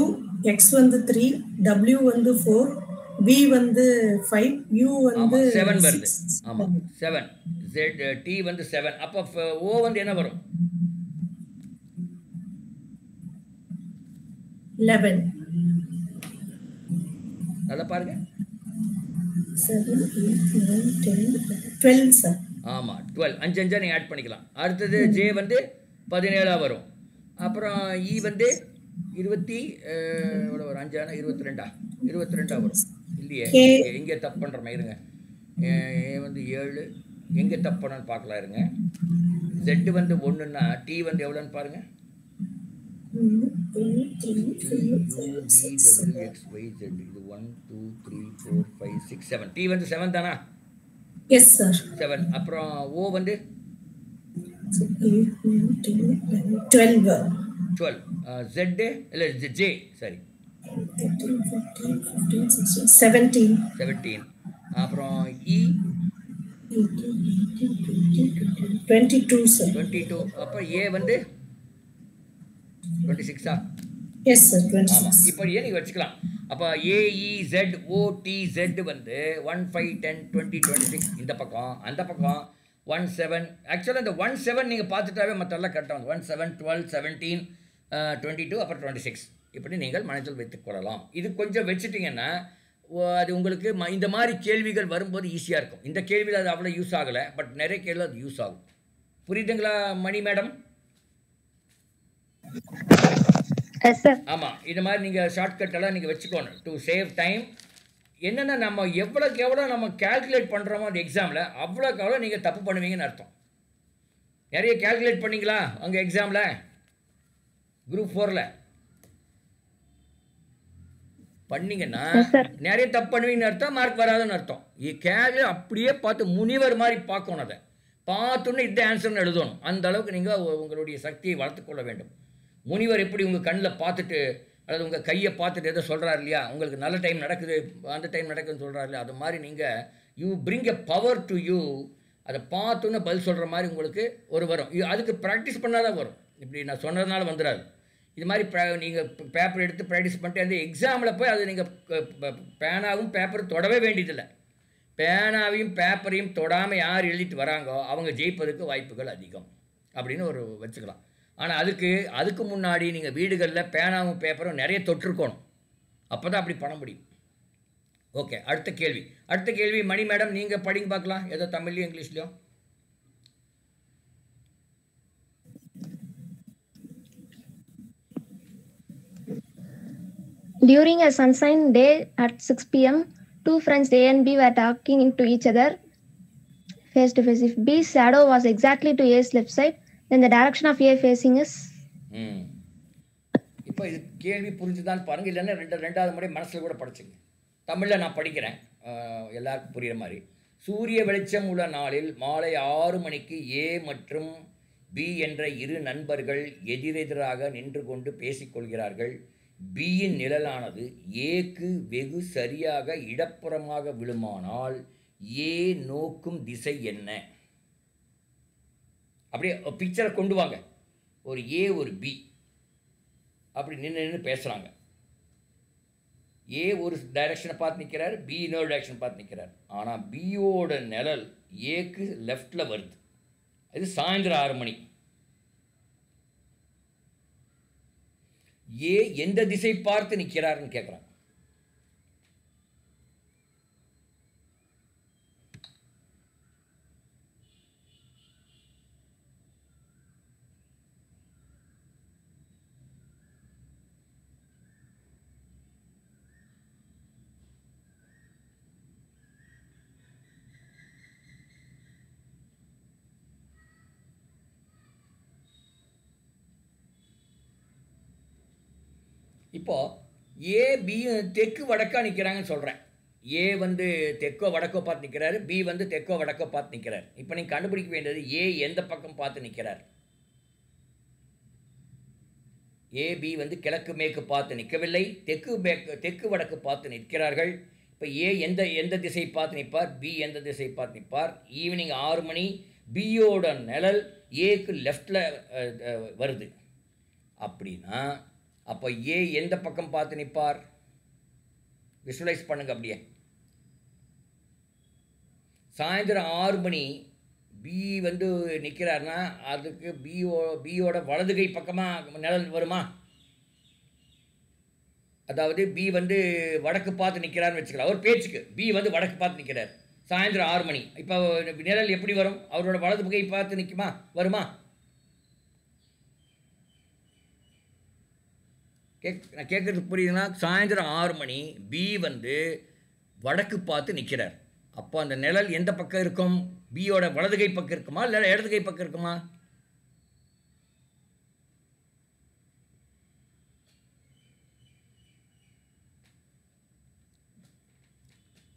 X வந்து 3, W வந்து 4, V வந்து 5, U வந்து 7 வருது. ஆமா 7. T வந்து 7. அப்போ O வந்து என்ன வரும்? 11. நல்லா பாருங்க. 7 8 9 10 12 சார். ஆமா 12. 5 5 நீங்க ஆட் பண்ணிக்கலாம். அடுத்தது J வந்து 17 வரும். அப்புறம் E வந்து 20 எவ்வளோ வரும்? 5 ஆனால் 22 வரும் இல்லையே? எங்கே தப்பு பண்ணுறோமே இருங்க. ஏ வந்து 7 எங்கே தப்பு பண்ணணும்னு பார்க்கலாம் இருங்க. Z வந்து 1ன்னா T வந்து எவ்வளோன்னு பாருங்க. UVWXYZ இது 1 2 3 4 5 6 7. T வந்து 7 தானா? Yes sir. 7. அப்புறம் O வந்து 12. Z இல்லை J சரி 17. அப்புறம் E 22 சார். 22. அப்போ A வந்து 26. எஸ் சார் ஆமாம் 26. இப்படியே நீங்கள் வச்சுக்கலாம். அப்போ AEZOTZ வந்து 1 5 10 20 26 இந்த பக்கம், அந்த பக்கம் 1 7. ஆக்சுவலாக இந்த 1 7 நீங்கள் பார்த்துட்டாவே மற்றெல்லாம் கரெக்டாக 1 7 12 17 22 அப்புறம் 26 இப்படி நீங்கள் மனதில் வைத்துக்கொள்ளலாம். இது கொஞ்சம் வச்சுட்டிங்கன்னா அது உங்களுக்கு இந்த மாதிரி கேள்விகள் வரும்போது ஈஸியாக இருக்கும். இந்த கேள்வியில் அது அவ்வளோ யூஸ் ஆகலை, பட் நிறைய கேள்வி அது யூஸ் ஆகும். புரியுதுங்களா மணி மேடம்? Yes sir. ஆமாம், இது மாதிரி நீங்கள் ஷார்ட்கட்டெல்லாம் நீங்கள் வச்சுக்கணும் டு சேவ் டைம். என்னென்னா நம்ம எவ்வளோக்கு எவ்வளோ நம்ம கேல்குலேட் பண்ணுறோமோ அந்த எக்ஸாமில் அவ்வளோக்கு எவ்வளோ நீங்கள் தப்பு பண்ணுவீங்கன்னு அர்த்தம். நிறைய கேல்குலேட் பண்ணிங்களா அங்கே எக்ஸாமில் குரூப் 4ல் பண்ணிங்கன்னா நிறைய தப்பு பண்ணுவீங்கன்னு அர்த்தம், மார்க் வராதுன்னு அர்த்தம். கேல்குலேட் அப்படியே பார்த்து முனிவர் மாதிரி பார்க்கணும். அதை பார்த்தோன்னே இந்த ஆன்சர்னு எழுதணும். அந்த அளவுக்கு நீங்கள் உங்களுடைய சக்தியை வளர்த்துக்கொள்ள வேண்டும். முனிவர் எப்படி உங்கள் கண்ணில் பார்த்துட்டு அல்லது உங்கள் கையை பார்த்துட்டு எதோ சொல்கிறார் இல்லையா, உங்களுக்கு நல்ல டைம் நடக்குது அந்த டைம் நடக்குதுன்னு சொல்கிறார் இல்லையா, அது மாதிரி நீங்கள் you bring a power to you. அதை பார்த்தோன்னே பதில் சொல்கிற மாதிரி உங்களுக்கு வரும். அதுக்கு ப்ராக்டிஸ் பண்ணால் தான் வரும். இப்படி நான் சொன்னதுனால வந்துடாது. இது மாதிரி நீங்கள் பேப்பர் எடுத்து ப்ராக்டிஸ் பண்ணிட்டு அந்த எக்ஸாமில் போய் அது நீங்கள் பேனாவும் பேப்பரும் தொடவே வேண்டியதில்லை. பேனாவையும் பேப்பரையும் தொடாமல் யார் எழுதிட்டு வராங்கோ அவங்க ஜெயிப்பதற்கு வாய்ப்புகள் அதிகம் அப்படின்னு வச்சுக்கலாம். ஆனால் அதுக்கு முன்னாடி நீங்கள் வீடுகளில் பேனாவும் பேப்பரும் நிறைய தொட்டிருக்கணும். அப்போ தான் அப்படி பண்ண முடியும். ஓகே, அடுத்த கேள்வி மணி மேடம் நீங்கள் படிங்க பார்க்கலாம், ஏதோ தமிழ்லையும் இங்கிலீஷ்லையும். During a sunshine day at 6 p.m., two friends A and B were talking to each other face to face. If B's shadow was exactly to A's left side, then the direction of A facing is. இப்போ இது கேள்வி புரிஞ்சுதான் பாருங்கள். இல்லைன்னா ரெண்டாவது முறை மனசில் கூட படிச்சுங்க. தமிழில் நான் படிக்கிறேன் எல்லாருக்கும் புரிகிற மாதிரி. சூரிய வெளிச்சம் உள்ள நாளில் மாலை 6 மணிக்கு A மற்றும் B என்ற இரு நண்பர்கள் எதிரெதிராக நின்று கொண்டு பேசிக்கொள்கிறார்கள். பியின் நிழலானது ஏக்கு வெகு சரியாக இடப்புறமாக விழுமானால் ஏ நோக்கும் திசை என்ன? அப்படியே பிக்சரை கொண்டு வாங்க. ஒரு ஏ ஒரு பி அப்படி நின்று பேசுகிறாங்க. ஏ ஒரு டைரக்ஷனை பார்த்து நிற்கிறார், பி இன்னொரு டைரக்ஷனை பார்த்து நிற்கிறார். ஆனால் பியோட நிழல் ஏக்கு லெஃப்டில் வருது. இது சாயந்தரம் 6 மணி. ஏ எந்த திசை பார்த்து நிற்கிறாருன்னு கேட்குறாங்க. இப்போது ஏ பி தெற்கு வடக்கா நிற்கிறாங்கன்னு சொல்கிறேன். ஏ தெற்கோ வடக்கோ பார்த்து நிற்கிறாரு, பி தெற்கோ வடக்கோ பார்த்து நிற்கிறார். இப்போ நீங்கள் கண்டுபிடிக்க வேண்டியது ஏ எந்த பக்கம் பார்த்து நிற்கிறார். ஏ பி கிழக்கு மேற்கு பார்த்து நிற்கவில்லை, தெற்கு வடக்கு பார்த்து நிற்கிறார்கள். இப்போ ஏ எந்த திசை பார்த்து நிற்பார், பி எந்த திசை பார்த்து நிற்பார். ஈவினிங் 6 மணி, பியோட நிழல் ஏக்கு லெஃப்டில் வருது. அப்படின்னா அப்போ ஏ எந்த பக்கம் பார்த்து நிற்பார்? விஷுவலைஸ் பண்ணுங்க. அப்படியே சாயந்தரம் 6 மணி பி நிற்கிறாருன்னா அதுக்கு பியோட வலதுகை பக்கமாக நிழல் வருமா? அதாவது பி வடக்கு பார்த்து நிற்கிறாருன்னு வச்சுக்கலாம். ஒரு பேச்சுக்கு பி வடக்கு பார்த்து நிற்கிறார் சாயந்தரம் 6 மணி. இப்போ நிழல் எப்படி வரும்? அவரோட வலது கை பார்த்து நிற்குமா, வருமா? நான் கேட்குறது புரியுதுன்னா, சாயந்தரம் 6 மணி பி வடக்கு பார்த்து நிற்கிறார். அப்போ அந்த நிழல் எந்த பக்கம் இருக்கும்? பியோட வலதுகை பக்கம் இருக்குமா இல்லை இடதுகை பக்கம் இருக்குமா?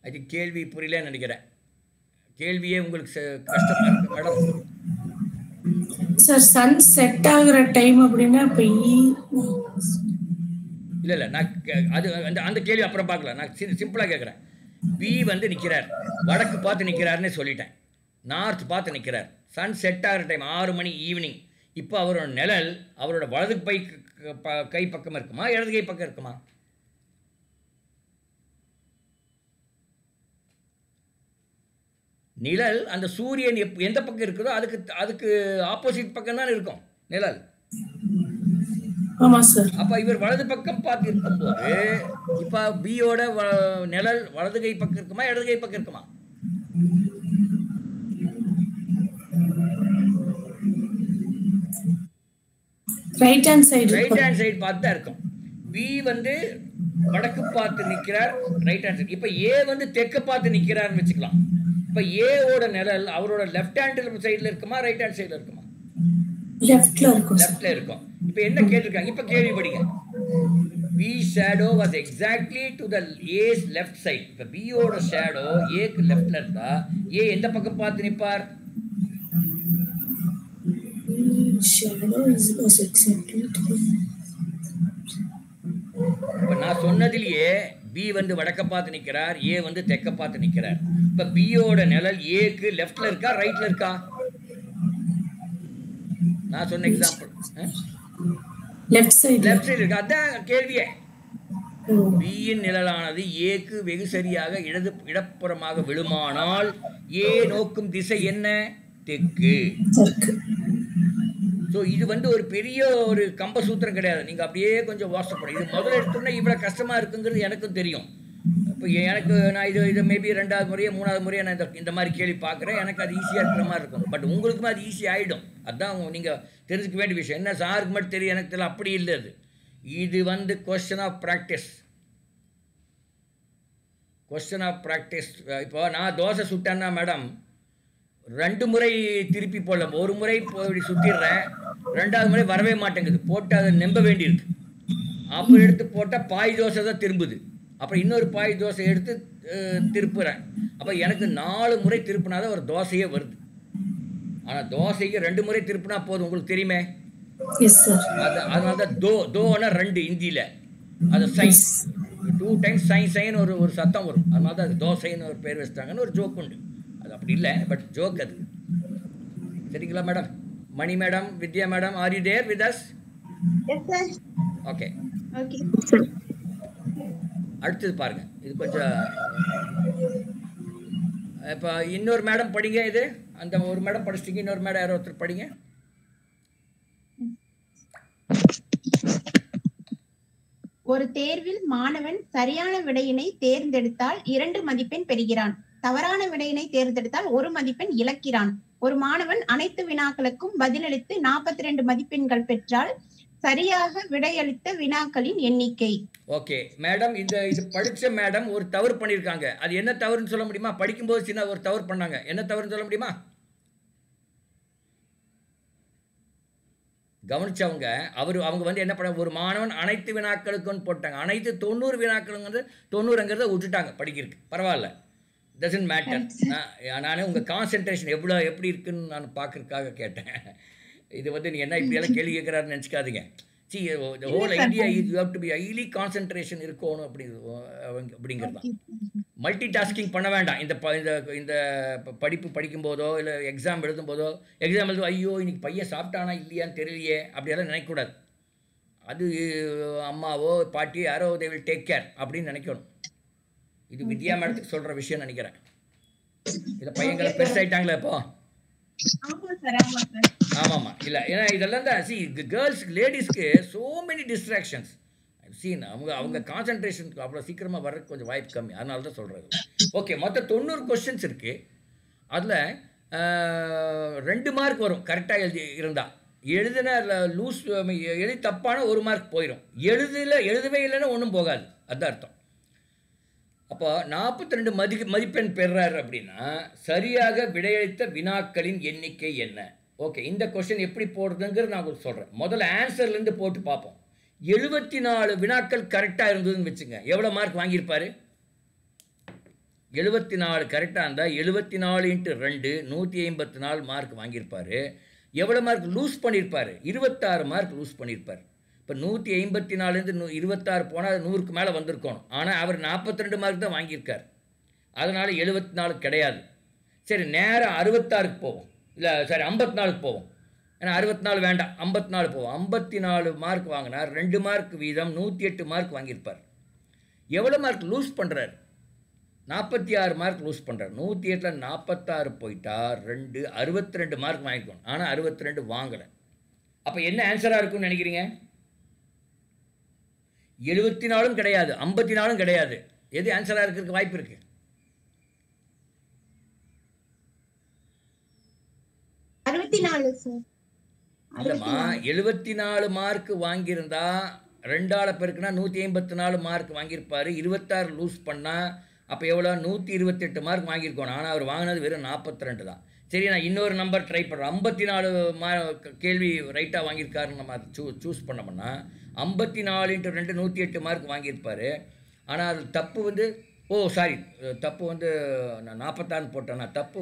அது கேள்வி புரியலன்னு நினைக்கிறேன். கேள்வியே உங்களுக்கு கஷ்டமா இருக்கு மேடம். சார் சன் செட் ஆகுற டைம் அப்படின்னா இப்போ இல்லை நான் அது அந்த கேள்வி அப்புறம் பார்க்கலாம். நான் சிம்பிளாக கேட்குறேன். பி நிற்கிறார், வடக்கு பார்த்து நிற்கிறாருன்னு சொல்லிட்டேன். நார்த் பார்த்து நிற்கிறார். சன் செட் ஆகிற டைம் 6 மணி ஈவினிங். இப்போ அவரோட நிழல் அவரோட வலது கை பக்கம் இருக்குமா, இடது கை பக்கம் இருக்குமா? நிழல் அந்த சூரியன் எந்த பக்கம் இருக்குதோ அதுக்கு ஆப்போசிட் பக்கம் தான் இருக்கும் நிழல். ஆமா சார். அப்ப இவர் வலது பக்கம் பார்த்து இருக்கும்போது இப்ப பியோட நிழல் வலது கை பக்கம் இருக்குமா, இடது கை பக்கம் இருக்குமா? Right hand side. Right hand side பார்த்து தான் இருக்கும். பி வந்து வடக்கு பார்த்து நிற்கிறார், ரைட் ஹேண்ட் சைடு. இப்ப ஏ வந்து தெற்கு பார்த்து நிற்கிறார்னு வச்சுக்கலாம். இப்ப ஏவோட நிழல் அவரோட லெஃப்ட் ஹேண்ட் சைடுல இருக்குமா, ரைட் ஹேண்ட் சைடுல இருக்குமா? லெஃப்ட்ல இருக்கும். லெஃப்ட்ல இருக்கும். இப்ப என்ன கேட்டிருக்காங்க, இப்ப கேள்வி படிங்க. B shadow was exactly to the A's left side. இப்ப B ஓட ஷேடோ ஏக்கு லெஃப்ட்ல இருந்தா ஏ எந்த பக்கம் பார்த்து நிப்பார்? Shadow was exactly to the... இப்ப நான் சொன்னதிலேயே பி வந்து வடக்க பார்த்து நிற்கிறார், ஏ வந்து தெற்க பார்த்து நிற்கிறார். இப்ப பியோட நிழல் ஏக்கு லெஃப்ட்ல இருக்கா, ரைட்ல இருக்கா? நான் சொன்ன எக்ஸாம்பிள் லெஃப்ட் சைடு இருக்கா? அதான் கேள்வியே. பியின் நிழலானது ஏக்கு வெகு சரியாக இடப்புறமாக விழுமானால் ஏ நோக்கும் திசை என்ன? தெற்கு. ஸோ இது வந்து ஒரு பெரிய ஒரு கம்ப சூத்திரம் கிடையாது. நீங்கள் அப்படியே கொஞ்சம் வாட்ஸ்அப் இது முதல்ல எடுத்தோன்னா இவ்வளோ கஷ்டமாக இருக்குங்கிறது எனக்கும் தெரியும். இப்போ எனக்கு நான் இது மேபி 2வது முறையோ 3வது முறையோ நான் இந்த மாதிரி கேள்வி பார்க்குறேன். எனக்கு அது ஈஸியாக இருக்கிற மாதிரி இருக்கும். பட் உங்களுக்குமே அது ஈஸி ஆகிடும். அதுதான் நீங்கள் தெரிஞ்சுக்க வேண்டிய விஷயம். என்ன சாருக்கு மட்டும் தெரியும், எனக்கு தெரியல, அப்படி இல்லை. இது வந்து question of practice. Question of practice. இப்போ நான் தோசை சுட்டேன்னா மேடம் 2 முறை திருப்பி போடல, ஒரு முறை இப்படி சுற்றிடுறேன், 2வது முறை வரவே மாட்டேங்குது, போட்டு அதை நம்ப வேண்டியிருக்கு. அப்புறம் எடுத்து போட்டால் பாய் தோசை தான் திரும்புது. அப்புறம் இன்னொரு பாய் தோசை எடுத்து திருப்புறேன். அப்போ எனக்கு 4 முறை திருப்பினாதான் ஒரு தோசையே வருது. ஆனால் தோசைக்கு 2 முறை திருப்பினா போதும், உங்களுக்கு தெரியுமே. அதனால தான் தோனா 2 இந்தியில் அது சைன்ஸ் 2 டைம்ஸ் சைன்னு ஒரு சத்தம் வரும். அதனால தான் அது தோசைன்னு ஒரு பேர் வச்சுட்டாங்கன்னு ஒரு ஜோக் உண்டு. அது அப்படி இல்லை, பட் ஜோக் அது. சரிங்களா madam? Mani madam, Vidya madam, are you there with us? Yes sir. Okay. Okay. அடுத்தது பாருங்க, இது கொஞ்சம் இப்போ இன்னொரு மேடம் படிங்க. இது அந்த ஒரு மேடம் படிச்சிட்டீங்க, இன்னொரு மேடம் யாரோ ஒருத்தர் படிங்க. ஒரு தேர்வில் மாணவன் சரியான விடையினை தேர்ந்தெடுத்தால் 2 மதிப்பெண் பெறுகிறான். தவறான விடையினை தேர்ந்தெடுத்தால் 1 மதிப்பெண் இழக்கிறான். ஒரு மாணவன் அனைத்து வினாக்களுக்கும் பதிலளித்து 42 மதிப்பெண்கள் பெற்றால் சரியாக விடையளித்த வினாக்களின் எண்ணிக்கை. ஓகே மேடம், இது படிச்ச மேடம் ஒரு தவறு பண்ணியிருக்காங்க. அது என்ன தவறுன்னு சொல்ல முடியுமா? படிக்கும்போது சின்ன ஒரு தவறு பண்ணாங்க. என்ன தவறுன்னு சொல்ல முடியுமா? கவனிச்சவங்க அவங்க வந்து என்ன பண்ண, ஒரு மாணவன் அனைத்து வினாக்களுக்குன்னு போட்டாங்க. அனைத்து 90 வினாக்களுங்கிறது 90ங்கிறத விட்டுட்டாங்க படிக்கிறதுக்கு. பரவாயில்ல, டசன்ட் மேட்டர். நான் உங்கள் கான்சென்ட்ரேஷன் எப்படி இருக்குன்னு நான் பார்க்கறதுக்காக கேட்டேன். இது வந்து நீங்கள் என்ன இப்படியெல்லாம் கேள்வி கேட்குறாருன்னு நினச்சிக்காதீங்க. C whole idea you have to be highly concentration இருக்கணும் அப்படிங்கிறது தான். மல்டி டாஸ்கிங் பண்ண வேண்டாம். இந்த படிப்பு படிக்கும்போதோ இல்லை எக்ஸாம் எழுதும்போதோ, எக்ஸாம் எழுதும் ஐயோ இன்னைக்கு பையன் சாப்பிட்டானா இல்லையான்னு தெரியலையே அப்படியெல்லாம் நினைக்கக்கூடாது. அது அம்மாவோ பாட்டியோ யாரோ தே வில் டேக் கேர் அப்படின்னு நினைக்கணும். இது வித்யா மேடத்துக்கு சொல்கிற விஷயம் நினைக்கிறேன். இதில் பையங்களை பெருசாயிட்டாங்களே இப்போ. ஆமாம்மா, இல்லை ஏன்னா இதெல்லாம் தான் சி கேர்ள்ஸ் லேடிஸ்க்கு ஸோ மெனி டிஸ்ட்ராக்ஷன்ஸ். சீன் அவங்க கான்சன்ட்ரேஷனுக்கு அவ்வளோ சீக்கிரமாக வர்றதுக்கு கொஞ்சம் வாய்ப்பு கம்மி. அதனால தான் சொல்கிறது. ஓகே, மொத்தம் 90 கொஸ்டின்ஸ் இருக்குது. அதில் 2 மார்க் வரும் கரெக்டாக இருந்தால். எழுதுனா லூஸ் எழுதி தப்பான 1 மார்க் போயிடும். எழுதவே இல்லைன்னா ஒன்றும் போகாது. அதுதான் அர்த்தம். அப்போ 42 மதிப்பெண் பெறுறாரு அப்படின்னா சரியாக விடையளித்த வினாக்களின் எண்ணிக்கை என்ன? ஓகே, இந்த கொஸ்டின் எப்படி போடுறதுங்கிறது நான் உங்களுக்கு சொல்கிறேன். முதல்ல ஆன்சர்லேருந்து போட்டு பார்ப்போம். 74 வினாக்கள் கரெக்டாக இருந்ததுன்னு வச்சுங்க, எவ்வளோ மார்க் வாங்கியிருப்பார்? 74 கரெக்டாக இருந்தால் 74 × 2 154 மார்க் வாங்கியிருப்பார். எவ்வளோ மார்க் லூஸ் பண்ணியிருப்பார்? 26 மார்க் லூஸ் பண்ணியிருப்பார். இப்போ 154லேருந்து 26 போனால் அது 100க்கு மேலே வந்திருக்கணும். ஆனால் அவர் 42 மார்க் தான் வாங்கியிருக்கார். அதனால் 74 கிடையாது. சரி, நேரம் 66க்கு போவோம். இல்லை சாரி 54க்கு போவோம். ஏன்னா 64 வேண்டாம், 54 போவோம். 54 மார்க் வாங்கினார், 2 மார்க் வீதம் 108 மார்க் வாங்கியிருப்பார். எவ்வளோ மார்க் லூஸ் பண்ணுறார்? 46 மார்க் லூஸ் பண்ணுறார். 108ல் 46 போயிட்டா 62 மார்க் வாங்கிக்கணும். ஆனால் 62 வாங்கலை. அப்போ என்ன ஆன்சராக இருக்கும்னு நினைக்கிறீங்க? 74 கிடையாது, 54 கிடையாது. எது ஆன்சராக இருக்கிறதுக்கு வாய்ப்பு இருக்கு? இல்லைம்மா, 74 மார்க் வாங்கியிருந்தா 2ஆல் பெருக்குனா 154 மார்க் வாங்கியிருப்பார். 26 லூஸ் பண்ணால் அப்போ எவ்வளோ? 128 மார்க் வாங்கியிருக்கணும். ஆனால் அவர் வாங்கினது வெறும் 42 தான். சரி, நான் இன்னொரு நம்பர் ட்ரை பண்ணுறேன். 54 கேள்வி ரைட்டாக வாங்கியிருக்காருன்னு நம்ம அதை சூஸ் பண்ணோம்னா 54 × 2 108 மார்க் வாங்கியிருப்பார். ஆனால் அது தப்பு வந்து தப்பு வந்து நான் 46 போட்டேன். நான் தப்பு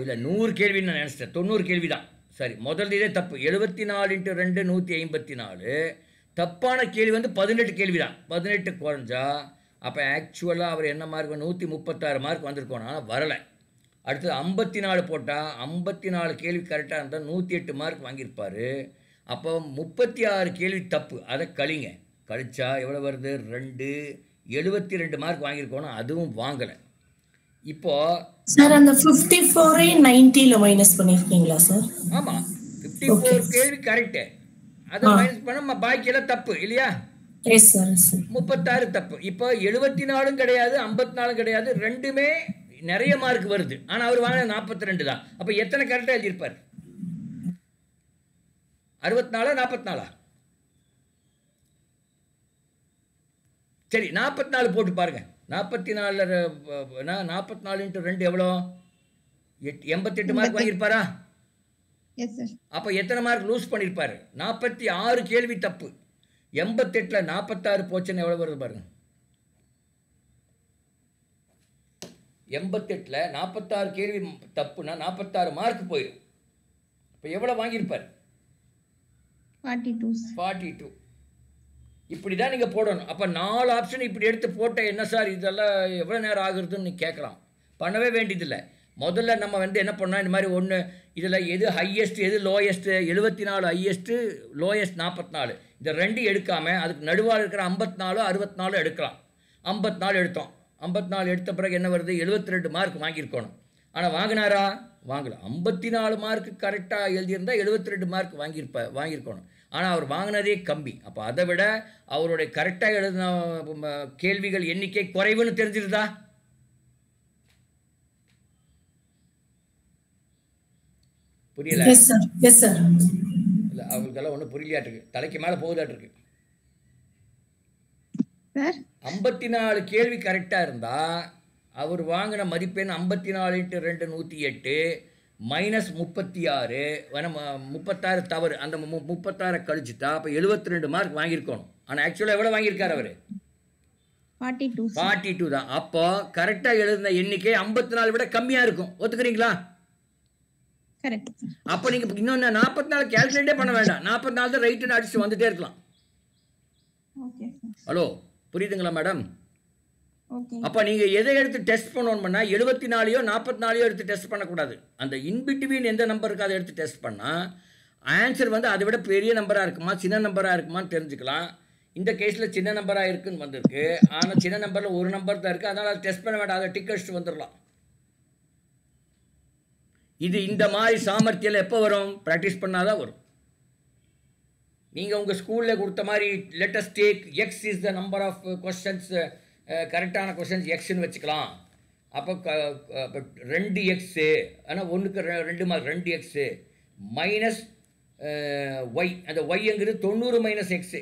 இல்லை 100 கேள்வின்னு நான் நினச்சிட்டேன். 90 கேள்வி தான். சரி, முதல் இதே தப்பு. 74 × 2 154. தப்பான கேள்வி வந்து 18 கேள்வி தான். 18 குறைஞ்சா அப்போ ஆக்சுவலாக அவர் என்ன மார்க்? 136 மார்க் வந்திருக்கணும். ஆனால் வரலை. அடுத்தது 54 போட்டால் 54 கேள்வி கரெக்டாக இருந்தால் 108 மார்க் வாங்கியிருப்பார். அப்போ 36 கேள்வி தப்பு. அதை கழிச்சா எவ்வளோ வருது? 72 மார்க் வாங்கியிருக்கணும். அதுவும் வாங்கலை. இப்போ சார் அந்த 54 90ல மைனஸ் பண்ணிருக்கீங்களா சார்? ஆமா, 54 கேள்வி கரெக்ட். அது மைனஸ் பண்ண பாக்கியெல்லாம் தப்பு இல்லையா? Yes sir. 36 தப்பு. இப்போ 74 கிடையாது, 54 கிடையாது, ரெண்டுமே நிறைய மார்க் வருது. ஆனா அவர் வாங்கின 42 தான். அப்ப எத்தனை கரெக்டா எழுதியிருப்பார்? 64 44? சரி, 44 போட்டு பாருங்க. 44 × 2 எவ்வளோ? 88 மார்க் வாங்கியிருப்பாரா? அப்போ எத்தனை மார்க் லூஸ் பண்ணியிருப்பாரு? 46 கேள்வி தப்பு. 88ல் 46 போச்சுன்னு எவ்வளோ வருது பாருங்க. 88ல் 46 கேள்வி தப்புனா 46 மார்க் போயிடும். இப்போ எவ்வளோ வாங்கியிருப்பார்? 42. இப்படி தான் நீங்கள் போடணும். அப்போ 4 ஆப்ஷன் இப்படி எடுத்து போட்ட என்ன சார் இதெல்லாம் எவ்வளோ நேரம் ஆகுறதுன்னு நீங்கள் கேட்கலாம். பண்ணவே வேண்டியதில்லை. முதல்ல நம்ம வந்து என்ன பண்ணால் இந்த மாதிரி ஒன்று இதில் எது ஹையஸ்ட்டு எது லோயஸ்ட்டு? 74 highest, lowest 44. இந்த 2 எடுக்காமல் அதுக்கு நடுவாக இருக்கிற 54 64 எடுக்கலாம். 54 எடுத்தோம். 54 எடுத்த பிறகு என்ன வருது? 72 மார்க் வாங்கியிருக்கணும். ஆனால் வாங்கினாரா? வாங்கலை. 54 மார்க்கு கரெக்டாக எழுதியிருந்தால் 72 மார்க் வாங்கியிருக்கணும். ஆனால் அவர் வாங்கினதே கம்மி. அப்போ அதை விட அவருடைய கரெக்டாக எழுதின கேள்விகள் எண்ணிக்கை குறைவுன்னு தெரிஞ்சிருதா? புரியல? இல்லை, அவங்களுக்கெல்லாம் ஒன்றும் புரியலையாட்டிருக்கு. தலைக்கு மேலே போகுதாட்டிருக்கு. 54 கேள்வி கரெக்டாக இருந்தால் அவர் வாங்கின மதிப்பெண் 54 × 2 108 மைனஸ் 36. 36 தவறு. அந்த 36 கழிச்சுட்டா அப்போ 72 மார்க் வாங்கியிருக்கணும். ஆனால் ஆக்சுவலாக எவ்வளோ வாங்கியிருக்கார் அவர்? 42 தான். அப்போ கரெக்டாக எழுதின எண்ணிக்கை 54 விட கம்மியாக இருக்கும். ஒத்துக்கிறீங்களா? அப்போ நீங்கள் இன்னொன்று 44 கேல்குலேட்டே பண்ண வேண்டாம். 44 தான் ரைட்டுன்னு அடிச்சு வந்துட்டே இருக்கலாம். ஹலோ, புரியுதுங்களா மேடம்? அப்போ நீங்கள் எதை எடுத்து டெஸ்ட் பண்ணணும்னா 74யோ 44யோ எடுத்து டெஸ்ட் பண்ணக்கூடாது. அந்த இன்பிட்வீன் எந்த நம்பர் இருக்கோ அதை எடுத்து டெஸ்ட் பண்ணால் ஆன்சர் வந்து அதை விட பெரிய நம்பராக இருக்குமா சின்ன நம்பராக இருக்குமான்னு தெரிஞ்சுக்கலாம். இந்த கேஸில் சின்ன நம்பராக இருக்குன்னு வந்திருக்கு. ஆனால் சின்ன நம்பரில் ஒரு நம்பர் தான் இருக்குது. அதனால் அதை டெஸ்ட் பண்ண வேண்டாம். அதை டிக் அடிச்சுட்டு வந்துடலாம். இது இந்த மாதிரி சாமர்த்தியம் எப்போ வரும்? ப்ராக்டிஸ் பண்ணாதான் வரும். நீங்கள் உங்கள் ஸ்கூலில் கொடுத்த மாதிரி let's take X is the number of questions, கரெக்டான கொஸ்டின்ஸ் எக்ஸ்ன்னு வச்சுக்கலாம். அப்போ 2x, ஆனால் 1க்கு 2 மார்க் 2x மைனஸ் ஒய். அந்த ஒய்ங்கிறது 90 minus x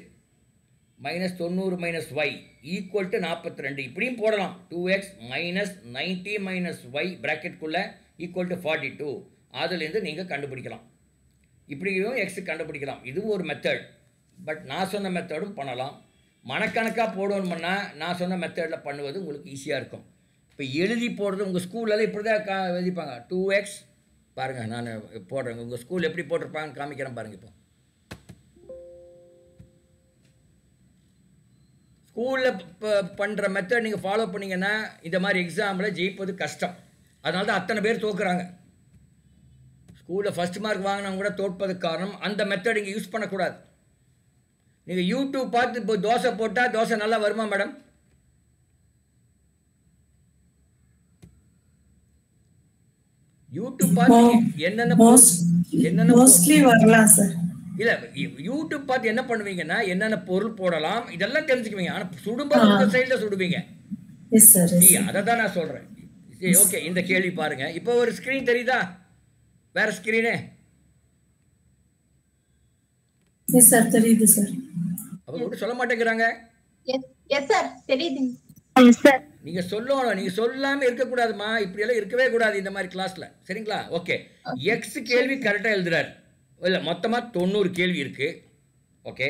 minus 90 minus y equal to 42. இப்படியும் போடலாம். 2x மைனஸ் 90 மைனஸ் ஒய் ப்ராக்கெட்குள்ளே ஈக்குவல் டு 42. அதுலேருந்து நீங்கள் கண்டுபிடிக்கலாம். இப்படியும் எக்ஸு கண்டுபிடிக்கலாம். இதுவும் ஒரு மெத்தட். பட் நான் சொன்ன மெத்தடும் பண்ணலாம். மனக்கணக்காக போடணும்னா நான் சொன்ன மெத்தடில் பண்ணுவது உங்களுக்கு ஈஸியாக இருக்கும். இப்போ எழுதி போடுறது உங்கள் ஸ்கூலில் இப்படி தான் எழுதிப்பாங்க. 2x பாருங்கள், நான் போடுறேங்க. உங்கள் ஸ்கூல் எப்படி போட்டிருப்பாங்கன்னு காமிக்கிறேன் பாருங்கள். இப்போ ஸ்கூலில் பண்ணுற மெத்தட் நீங்கள் ஃபாலோ பண்ணிங்கன்னா இந்த மாதிரி எக்ஸாமில் ஜெயிப்பது கஷ்டம். அதனால தான் அத்தனை பேர் தோக்குறாங்க. ஸ்கூலில் ஃபஸ்ட் மார்க் வாங்கினவங்க கூட தோற்பதுக்கு காரணம் அந்த மெத்தட் இங்கே யூஸ் பண்ணக்கூடாது. நீங்கள் யூடியூப் பார்த்து இப்போ தோசை போட்டால் தோசை நல்லா வருமா மேடம்? யூடியூப் பார்த்து என்னென்ன மோஸ்ட்லி வரலாம் சார். இல்லை யூடியூப் பார்த்து என்ன பண்ணுவீங்கன்னா என்னென்ன பொருள் போடலாம் இதெல்லாம் தெரிஞ்சுக்குவீங்க. ஆனால் சுடும்போது உங்கள் சைடில் சுடுவீங்க. அதை தான் நான் சொல்கிறேன். சரி ஓகே, இந்த கேள்வி பாருங்க. இப்போ ஒரு ஸ்க்ரீன் தெரியுதா? வேற ஸ்க்ரீனு சார் தெரியுது சார். அவங்க கூட சொல்ல மாட்டேங்கிறாங்க. எஸ் சார் தெரியுது. நீங்க சொல்லணும், நீங்க சொல்லாம இருக்கக்கூடாதுமா. இப்படி எல்லாம் இருக்கவே கூடாது இந்த மாதிரி கிளாஸ்ல. சரிங்களா? ஓகே, எக்ஸ் கேள்வி கரெக்டாக எழுதுறாரு. இல்லை மொத்தமாக 90 கேள்வி இருக்கு. ஓகே,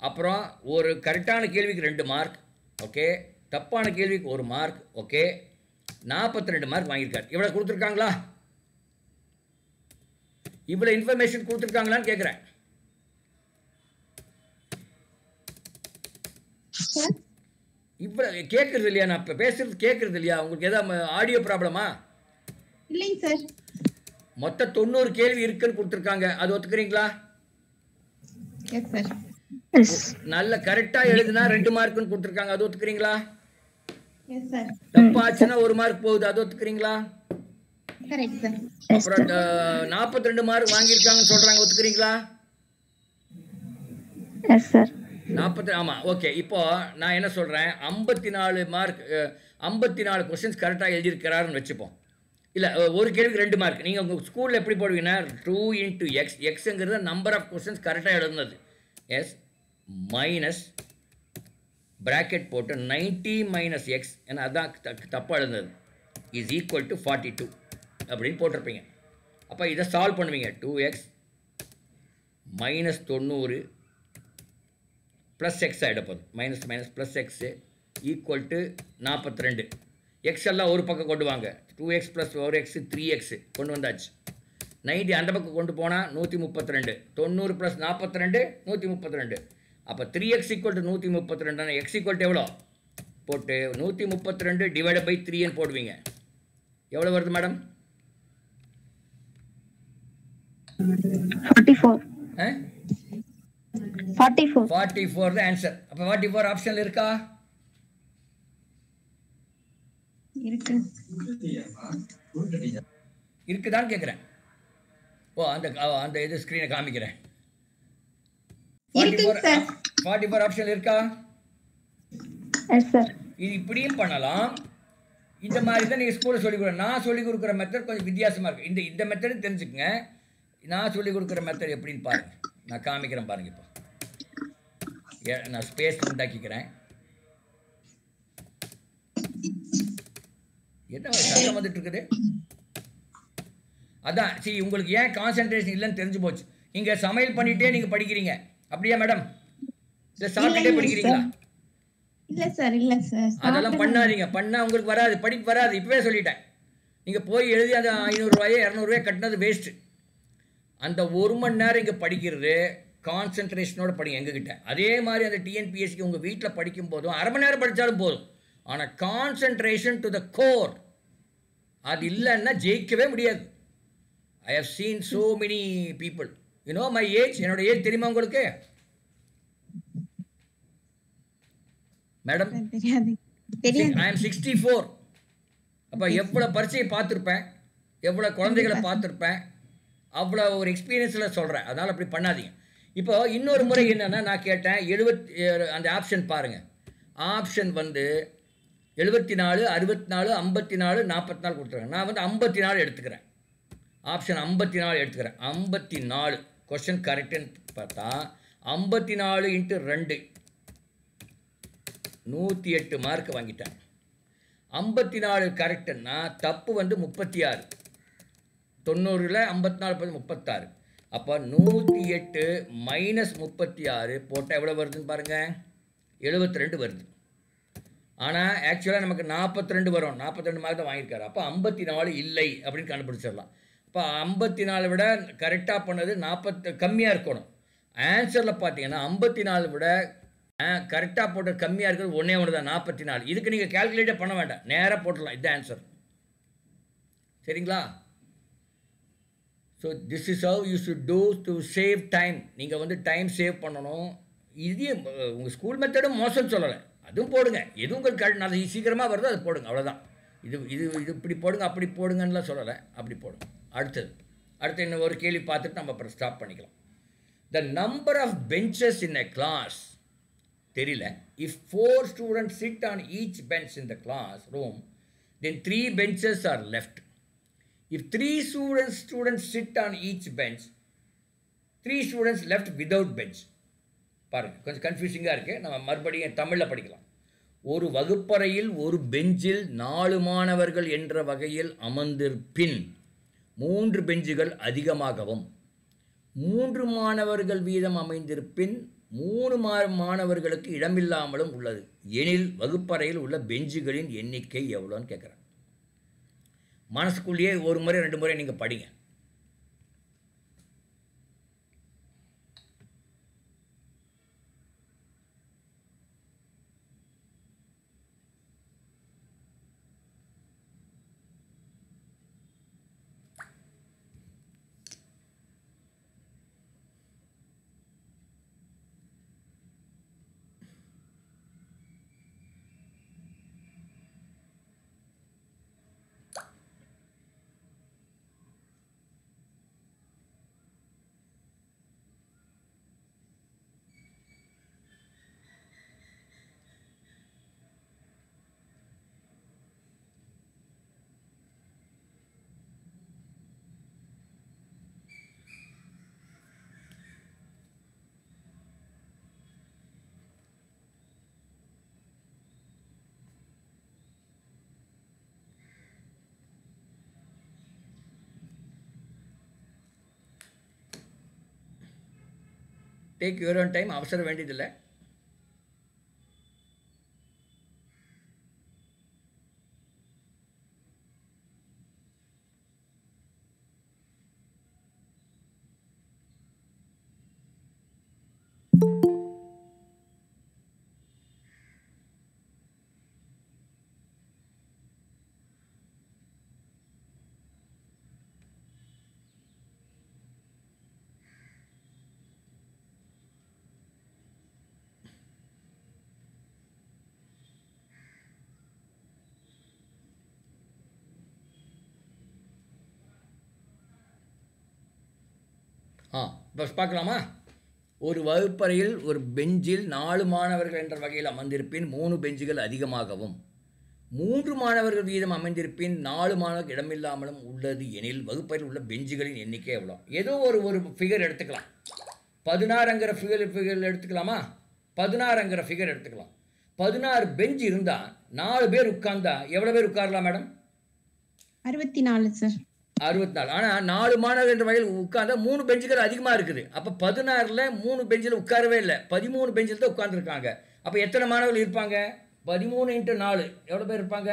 அப்புறம் ஒரு கரெக்டான கேள்விக்கு 2 மார்க். ஓகே, தப்பான கேள்விக்கு 1 மார்க். ஓகே, 42 மார்க் வாங்கியிருக்காரு. இவ்வளோ கொடுத்துருக்காங்களா? இவ்வளோ இன்ஃபர்மேஷன் கொடுத்துருக்காங்களான்னு கேட்குறேன். இவ்வளோ கேட்குறது இல்லையா? நான் இப்போ பேசுறது கேட்குறது இல்லையா? உங்களுக்கு எதாவது ஆடியோ ப்ராப்ளமா? இல்லைங்க சார். மொத்தம் 90 கேள்வி இருக்குன்னு கொடுத்துருக்காங்க. அது ஒத்துக்கிறீங்களா? Yes sir. நல்ல கரெக்டாக எழுதுனா 2 மார்க்குன்னு கொடுத்துருக்காங்க. அது ஒத்துக்கிறீங்களா? Yes sir. தப்பாச்சுன்னா 1 மார்க் போகுது. அது ஒத்துக்கிறீங்களா? Correct sir. அப்புறம் 42 மார்க் வாங்கியிருக்காங்கன்னு சொல்கிறாங்க. ஒத்துக்கிறீங்களா? Yes sir. 40. ஆமாம். ஓகே, இப்போ நான் என்ன சொல்கிறேன், 54 மார்க் 54 கொஸ்டின்ஸ் கரெக்டாக எழுதியிருக்கிறாருன்னு வச்சுப்போம். இல்லை ஒரு கேள்விக்கு 2 மார்க். நீங்கள் உங்கள் ஸ்கூலில் எப்படி போடுவீங்கன்னா 2 × x. எக்ஸுங்கிறது நம்பர் ஆஃப் கொஸ்டின்ஸ் கரெக்டாக எழுதுனது. எஸ் மைனஸ் ப்ராக்கெட் போட்டு 90 - x, ஏன்னா அதுதான் தப்பாக எழுதுனது, இஸ் ஈக்குவல் டு 42 அப்படின்னு போட்டிருப்பீங்க. அப்போ இதை சால்வ் பண்ணுவீங்க. 2x - 90 ப்ளஸ் எக்ஸ் ஆகிடப்போது. Minus minus plus x equal to 42. X எல்லாம் ஒரு பக்கம் கொண்டு வாங்க. 2x + 4x 3x கொண்டு வந்தாச்சு. 90 அந்த பக்கம் கொண்டு போனால் 132. 90 + 42 132. அப்போ 3x = 132. எக்ஸ் ஈக்குவல் டு எவ்வளோ போட்டு 132 டிவைட் பை 3ன்னு போடுவீங்க. எவ்வளோ வருது மேடம்? 44. 44 தான் ஆன்சர். அப்போ 44 ஆப்ஷனில் இருக்கா? இருக்குதான்னு கேட்குறேன். ஓ அந்த இது ஸ்க்ரீனை காமிக்கிறேன். 44 ஆப்ஷன் இருக்கா? இது இப்படியும் பண்ணலாம். இந்த மாதிரி தான் நீங்கள் ஸ்கூலில் சொல்லிக் கொடுக்குறேன். நான் சொல்லிக் கொடுக்குற மெத்தட் கொஞ்சம் வித்தியாசமாக இருக்குது. இந்த மெத்தடு தெரிஞ்சுக்கங்க. நான் சொல்லிக் கொடுக்குற மெத்தட் எப்படின்னு பாருங்கள். நான் காமிக்கிறேன் பாருங்கள். இப்போ நான் ஸ்பேஸ் உண்டாக்கிக்கிறேன். என்ன சத்தம் வந்துட்டு இருக்குது? அதான் சரி, உங்களுக்கு ஏன் கான்சென்ட்ரேஷன் இல்லைன்னு தெரிஞ்சு போச்சு. நீங்கள் சமையல் பண்ணிகிட்டே நீங்கள் படிக்கிறீங்க அப்படியா மேடம்? இல்லை சாப்பிட்டுட்டே படிக்கிறீங்களா? இல்ல சார், இல்ல சார், அதெல்லாம் பண்ணாதீங்க. பண்ணால் உங்களுக்கு வராது, படிப்பு வராது. இப்போவே சொல்லிட்டேன். நீங்கள் போய் எழுதி அந்த 500 ரூபாயோ 200 ரூபாயோ கட்டினது வேஸ்ட்டு. அந்த 1 மணி நேரம் இங்கே படிக்கிறது கான்சென்ட்ரேஷனோட படிங்க எங்ககிட்ட. அதே மாதிரி அந்த டிஎன்பிஎஸ்சிக்கு உங்கள் வீட்டில் படிக்கும் போதும் 1/2 மணி நேரம் படித்தாலும் போதும். ஆனால் கான்சென்ட்ரேஷன் டு த கோர் அது இல்லைன்னா ஜெயிக்கவே முடியாது. I have seen so many people. You know my age? என்னோட ஏஜ் தெரியுமா உங்களுக்கு மேடம்? I am 64. அப்போ எவ்வளோ பரீட்சையை பார்த்துருப்பேன், எவ்வளோ குழந்தைகளை பார்த்துருப்பேன், அவ்வளோ ஒரு எக்ஸ்பீரியன்ஸில் சொல்கிறேன். அதனால் அப்படி பண்ணாதீங்க. இப்போ இன்னொரு முறை என்னென்னா, நான் கேட்டேன் 70 அந்த ஆப்ஷன் பாருங்கள். ஆப்ஷன் வந்து 74, 64, 54, 44 கொடுத்துருக்கேன். நான் வந்து 54 எடுத்துக்கிறேன். ஆப்ஷன் 54 எடுத்துக்கிறேன். 54 கொஸ்டின் கரெக்டுன்னு பார்த்தா 54 × 2 108 மார்க் வாங்கிட்டேன். 54 கரெக்டுன்னா தப்பு வந்து 36. 90ல் 54 36. அப்போ 108 - 36 போட்டால் எவ்வளோ வருதுன்னு பாருங்கள். 72 வருது. ஆனால் ஆக்சுவலாக நமக்கு 42 வரும். 42 மார்க் தான் வாங்கியிருக்காரு. அப்போ 54 இல்லை அப்படின்னு கண்டுபிடிச்சிடலாம். இப்போ 54 விட கரெக்டாக பண்ணது 40 கம்மியாக இருக்கணும். ஆன்சரில் பார்த்தீங்கன்னா 54 விட கரெக்டாக போட்டு கம்மியாக இருக்கிறது ஒன்றே ஒன்று தான், 44. இதுக்கு நீங்கள் கேல்குலேட்டே பண்ண வேண்டாம், நேராக போட்டுடலாம். இதுதான் ஆன்சர். சரிங்களா? So this is how you should do to save time. நீங்கள் வந்து டைம் சேவ் பண்ணணும். இதையும் உங்கள் ஸ்கூல் மெத்தடும் மோசம்னு சொல்லலை, அதுவும் போடுங்க. எதுவும் உங்களுக்கு நல்ல சீக்கிரமாக வருதோ அது போடுங்க, அவ்வளோதான். இது இது இது இப்படி போடுங்க அப்படி போடுங்கன்னுலாம் சொல்லலை, அப்படி போடுங்க. அடுத்து இன்னும் ஒரு கேள்வி பார்த்துட்டு நம்ம அப்புறம் ஸ்டாப் பண்ணிக்கலாம். The number of benches in a class தெரியல. If 4 students sit on each bench in the class room, then 3 benches are left. If 3 students sit on each bench, 3 students left without bench. பாருங்க, கொஞ்சம் கன்ஃபியூசிங்காக இருக்குது. நம்ம மறுபடியும் தமிழில் படிக்கலாம். ஒரு வகுப்பறையில் ஒரு பெஞ்சில் 4 மாணவர்கள் என்ற வகையில் அமர்ந்திருப்பின் 3 பெஞ்சுகள் அதிகமாகவும் 3 மாணவர்கள் வீதம் அமைந்திருப்பின் 3 மாணவர்களுக்கு இடமில்லாமலும் உள்ளது எனில் வகுப்பறையில் உள்ள பெஞ்சுகளின் எண்ணிக்கை எவ்வளோன்னு கேட்குறேன். மனசுக்குள்ளேயே ஒரு முறை 2 முறை நீங்கள் படிங்க. டேக் யுவர் ஓன் டைம், அவசரம் வேண்டியதில்லை. பஸ் பார்க்கலாமா? ஒரு வகுப்பறையில் ஒரு பெஞ்சில் 4 மாணவர்கள் என்ற வகையில் அமர்ந்திருப்பின் 3 பெஞ்சுகள் அதிகமாகவும் 3 மாணவர்கள் வீதம் அமைந்திருப்பின் 4 மாணவர்கள் இடமில்லாமலும் உள்ளது எனில் வகுப்பறையில் உள்ள பெஞ்சுகளின் எண்ணிக்கை எவ்வளோ? ஏதோ ஒரு ஃபிகர் எடுத்துக்கலாம். 16ங்கிற ஃபிகர் எடுத்துக்கலாமா? 16ங்கிற ஃபிகர் எடுத்துக்கலாம். 16 பெஞ்ச் இருந்தால் 4 பேர் உட்கார்ந்தா எவ்வளோ பேர் உட்காரலாம் மேடம்? 64 சார். 64. ஆனால் 4 மாணவர்கள் என்ற வகையில் உட்கார்ந்தா 3 பெஞ்சுகள் அதிகமாக இருக்குது. அப்போ 16ல் 3 பெஞ்சில் உட்காரவே இல்லை, 13 பெஞ்சில் தான் உட்காந்துருக்காங்க. அப்போ எத்தனை மாணவர்கள் இருப்பாங்க? 13 × 4 எவ்வளோ பேர் இருப்பாங்க?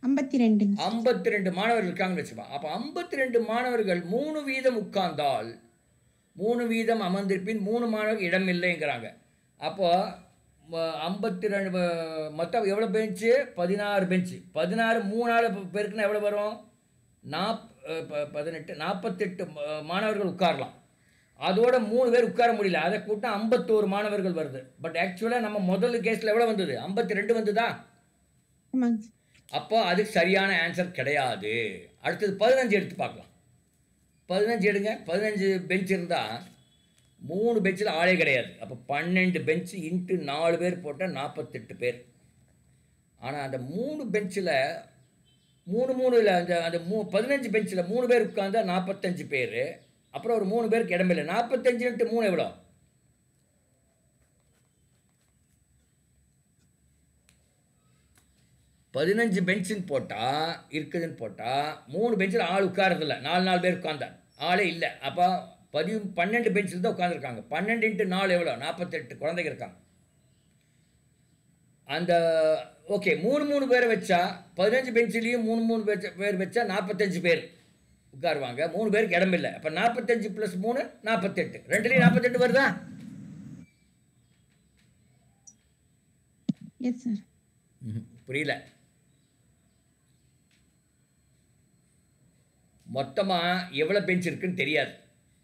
52. 52 மாணவர்கள் இருக்காங்கன்னு வச்சுப்பா. அப்போ 52 மாணவர்கள் 3 வீதம் உட்கார்ந்தால் 3 வீதம் அமர்ந்திருப்பின் 3 மாணவர்கள் இடம் இல்லைங்கிறாங்க. அப்போ 52 மொத்தம் எவ்வளோ பெஞ்சு? 16 பெஞ்சு. 16 3 பேருக்குன்னா எவ்வளோ வரும்? 48 மாணவர்கள் உட்காரலாம். அதோட 3 பேர் உட்கார முடியல, அதை கூட்டம் 51 மாணவர்கள் வருது. பட் ஆக்சுவலாக நம்ம முதல் கேஸில் எவ்வளோ வந்தது? 52 வந்ததா? அப்போ அதுக்கு சரியான ஆன்சர் கிடையாது. அடுத்தது 15 எடுத்து பார்க்கலாம். 15 எடுங்க. 15 பெஞ்ச் இருந்தால் 3 பெஞ்சில் ஆளே கிடையாது. அப்போ 12 பெஞ்சு இன்ட்டு 4 பேர் போட்டால் 48 பேர். ஆனால் அந்த 3 பெஞ்சில் 3 இல்லை, அந்த 15 பெஞ்சில் 3 பேர் உட்காந்தா 45 பேர். அப்புறம் ஒரு 3 பேருக்கு இடமில்லை. 45 × 3 எவ்வளோ? 15 பெஞ்சுன்னு போட்டால் இருக்குதுன்னு போட்டால் 3 பெஞ்சில் ஆள் உட்காரதில்ல, 4 பேர் உட்காந்தா ஆளே இல்லை. அப்போ 12 பெஞ்சில் தான் உட்காந்துருக்காங்க. 12 × 4 எவ்வளோ? 48 குழந்தைங்க இருக்காங்க. அந்த ஓகே 3 பேரை வச்சா 15 பெஞ்சிலையும் 3 பேர் வச்சா 45 பேர் உட்காருவாங்க. 3 பேருக்கு இடம் இல்லை. அப்போ 45 + 3 48. 2லேயும் 48 வருதா? Yes sir. புரியல. மொத்தமாக எவ்வளோ பெஞ்ச் இருக்குன்னு தெரியாது.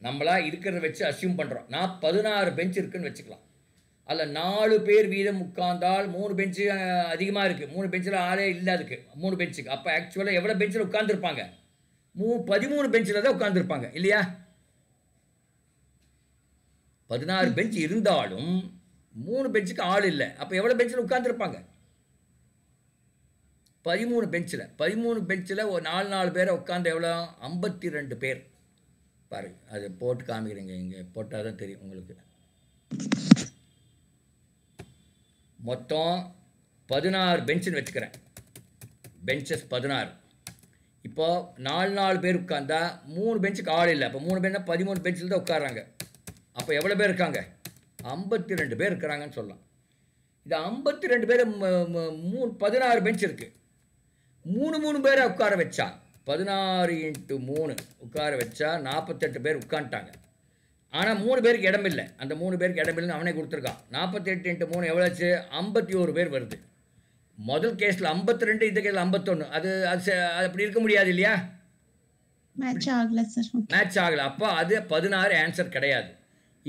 நம்மளா இருக்கிறத வச்சு அசியூம் பண்ணுறோம். நான் 16 பெஞ்ச் இருக்குன்னு வச்சுக்கலாம். அதில் 4 பேர் வீதம் உட்கார்ந்தால் 3 பெஞ்சு அதிகமாக இருக்குது. 3 பெஞ்சில் ஆளே இல்லை, அதுக்கு 3 பெஞ்சுக்கு. அப்போ ஆக்சுவலாக எவ்வளோ பெஞ்சில் உட்காந்துருப்பாங்க? 13 பெஞ்சில் தான் உட்காந்துருப்பாங்க இல்லையா? 16 பெஞ்ச் இருந்தாலும் 3 பெஞ்சுக்கு ஆள் இல்லை. அப்போ எவ்வளோ பெஞ்சில் உட்காந்துருப்பாங்க? 13 பெஞ்சில். 13 பெஞ்சில் ஒரு 4 பேரை உட்காந்து எவ்வளோ? 52 பேர். பாருங்க, அது போட்டு காமிக்கிறீங்க, இங்கே போட்டால் தான் தெரியும் உங்களுக்கு. மொத்தம் 16 பெஞ்சுன்னு வச்சுக்கிறேன். பெஞ்சஸ் 16. இப்போது 4 பேர் உட்காந்தா 3 பெஞ்சுக்கு ஆள் இல்லை. அப்போ 3 பேர்னா 13 பெஞ்சில் தான் உட்காராங்க. அப்போ எவ்வளோ பேர் இருக்காங்க? 52 பேர் இருக்கிறாங்கன்னு சொல்லலாம். இந்த 52 பேர் 16 பெஞ்ச் இருக்குது. 3 பேரை உட்கார வச்சா 16 × 3 உட்கார வச்சா 48 பேர் உட்காந்துட்டாங்க. ஆனால் 3 பேருக்கு இடம் இல்லை. அந்த 3 பேருக்கு இடம் இல்லைன்னு அவனே கொடுத்துருக்கான். 48 × 3 எவ்வளோச்சு? 51 பேர் வருது. முதல் கேஸில் 52, இந்த கேஸில் 51. அது அப்படி இருக்க முடியாது இல்லையா? மேட்ச் ஆகல சார். மேட்ச் ஆகலை. அப்போ அது 16 ஆன்சர் கிடையாது.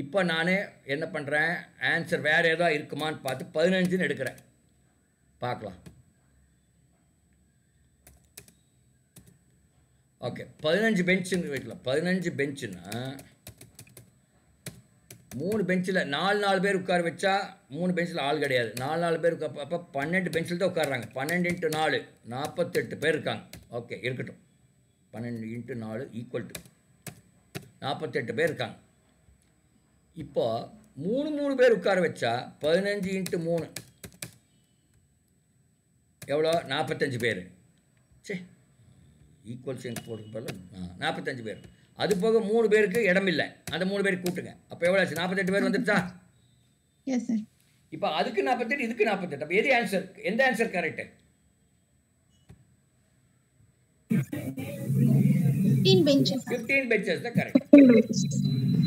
இப்போ நான் என்ன பண்ணுறேன்? ஆன்சர் வேறு ஏதாவது இருக்குமான்னு பார்த்து 15ன்னு எடுக்கிறேன். பார்க்கலாம். ஓகே, 15 பெஞ்சுன்னு வைக்கலாம். 15 பெஞ்சுன்னா 3 பெஞ்சில் 4 பேர் உட்கார வச்சா 3 பெஞ்சில் ஆள் கிடையாது. 4 பேர் அப்போ 12 பெஞ்சில் தான் உட்காடுறாங்க. 12 × 4 48 பேர் இருக்காங்க. ஓகே, இருக்கட்டும். 12 × 4 = 48 பேர் இருக்காங்க. இப்போ 3 பேர் உட்கார வச்சா 15 × 3 எவ்வளோ? 45 பேர். சரி, ஈக்குவல் சைன் போட்டு 45 பேர். அது போக 3 பேருக்கு இடம் இல்லை. அந்த 3 பேருக்கு கூட்டுங்க. அப்போ எவ்வளோ ஆச்சு? 48 பேர் வந்துருச்சா? Yes sir. இப்போ அதுக்கு 48, இதுக்கு 48. அப்போ எது ஆன்சர்? எந்த ஆன்சர் கரெக்டு? 15 பெஞ்சஸ் தான் கரெக்ட்.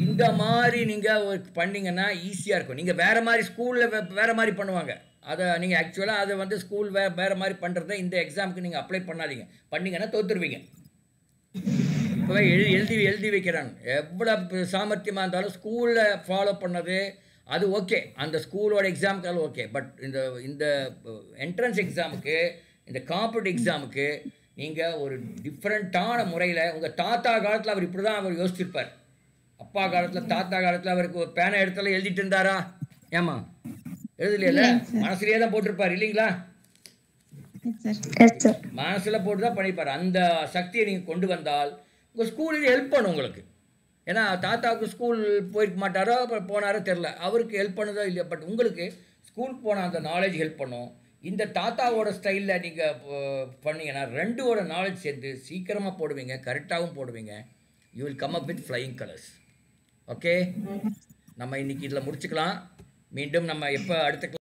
இந்த மாதிரி நீங்கள் பண்ணிங்கன்னா ஈஸியாக இருக்கும். நீங்கள் வேறு மாதிரி ஸ்கூலில் வேறு மாதிரி பண்ணுவாங்க. அதை நீங்கள் ஆக்சுவலாக அதை வந்து ஸ்கூல் வேறு மாதிரி பண்ணுறத இந்த எக்ஸாமுக்கு நீங்கள் அப்ளை பண்ணாதீங்க. பண்ணிங்கன்னா தோற்றுருவீங்க. இப்போவே எழுதி வைக்கிறாங்க. எவ்வளோ சாமர்த்தியமாக இருந்தாலும் ஸ்கூலில் ஃபாலோ பண்ணது அது ஓகே, அந்த ஸ்கூலோட எக்ஸாமுக்கு அது ஓகே. பட் இந்த என்ட்ரன்ஸ் எக்ஸாமுக்கு, இந்த காம்படிட்டிவ் எக்ஸாமுக்கு நீங்கள் ஒரு டிஃப்ரெண்ட்டான முறையில், உங்கள் தாத்தா காலத்தில் அவர் இப்படி தான் அவர் யோசிச்சிருப்பார். அப்பா காலத்தில், தாத்தா காலத்தில் அவருக்கு ஒரு பேனை இடத்துல எழுதிட்டு இருந்தாரா? ஏமா எழுதலையில, மனசுலேயே தான் போட்டிருப்பார் இல்லைங்களா? மனசில் போட்டு தான் பண்ணியிருப்பார். அந்த சக்தியை நீங்கள் கொண்டு வந்தால் உங்கள் ஸ்கூலில் ஹெல்ப் பண்ணும் உங்களுக்கு. ஏன்னா தாத்தாவுக்கு ஸ்கூல் போயிருக்க மாட்டாரோ, அப்புறம் போனாரோ தெரில, அவருக்கு ஹெல்ப் பண்ணுதோ இல்லையா, பட் உங்களுக்கு ஸ்கூல் போன அந்த நாலேஜ் ஹெல்ப் பண்ணும். இந்த தாத்தாவோட ஸ்டைலில் நீங்கள் பண்ணிங்கன்னா 2ஓட நாலேஜ் சேர்ந்து சீக்கிரமாக போடுவீங்க, கரெக்டாகவும் போடுவீங்க. You will come up with flying colours. Okay, நம்ம இன்றைக்கி இதில் முடிச்சுக்கலாம். மீண்டும் நம்ம எப்போ அடுத்த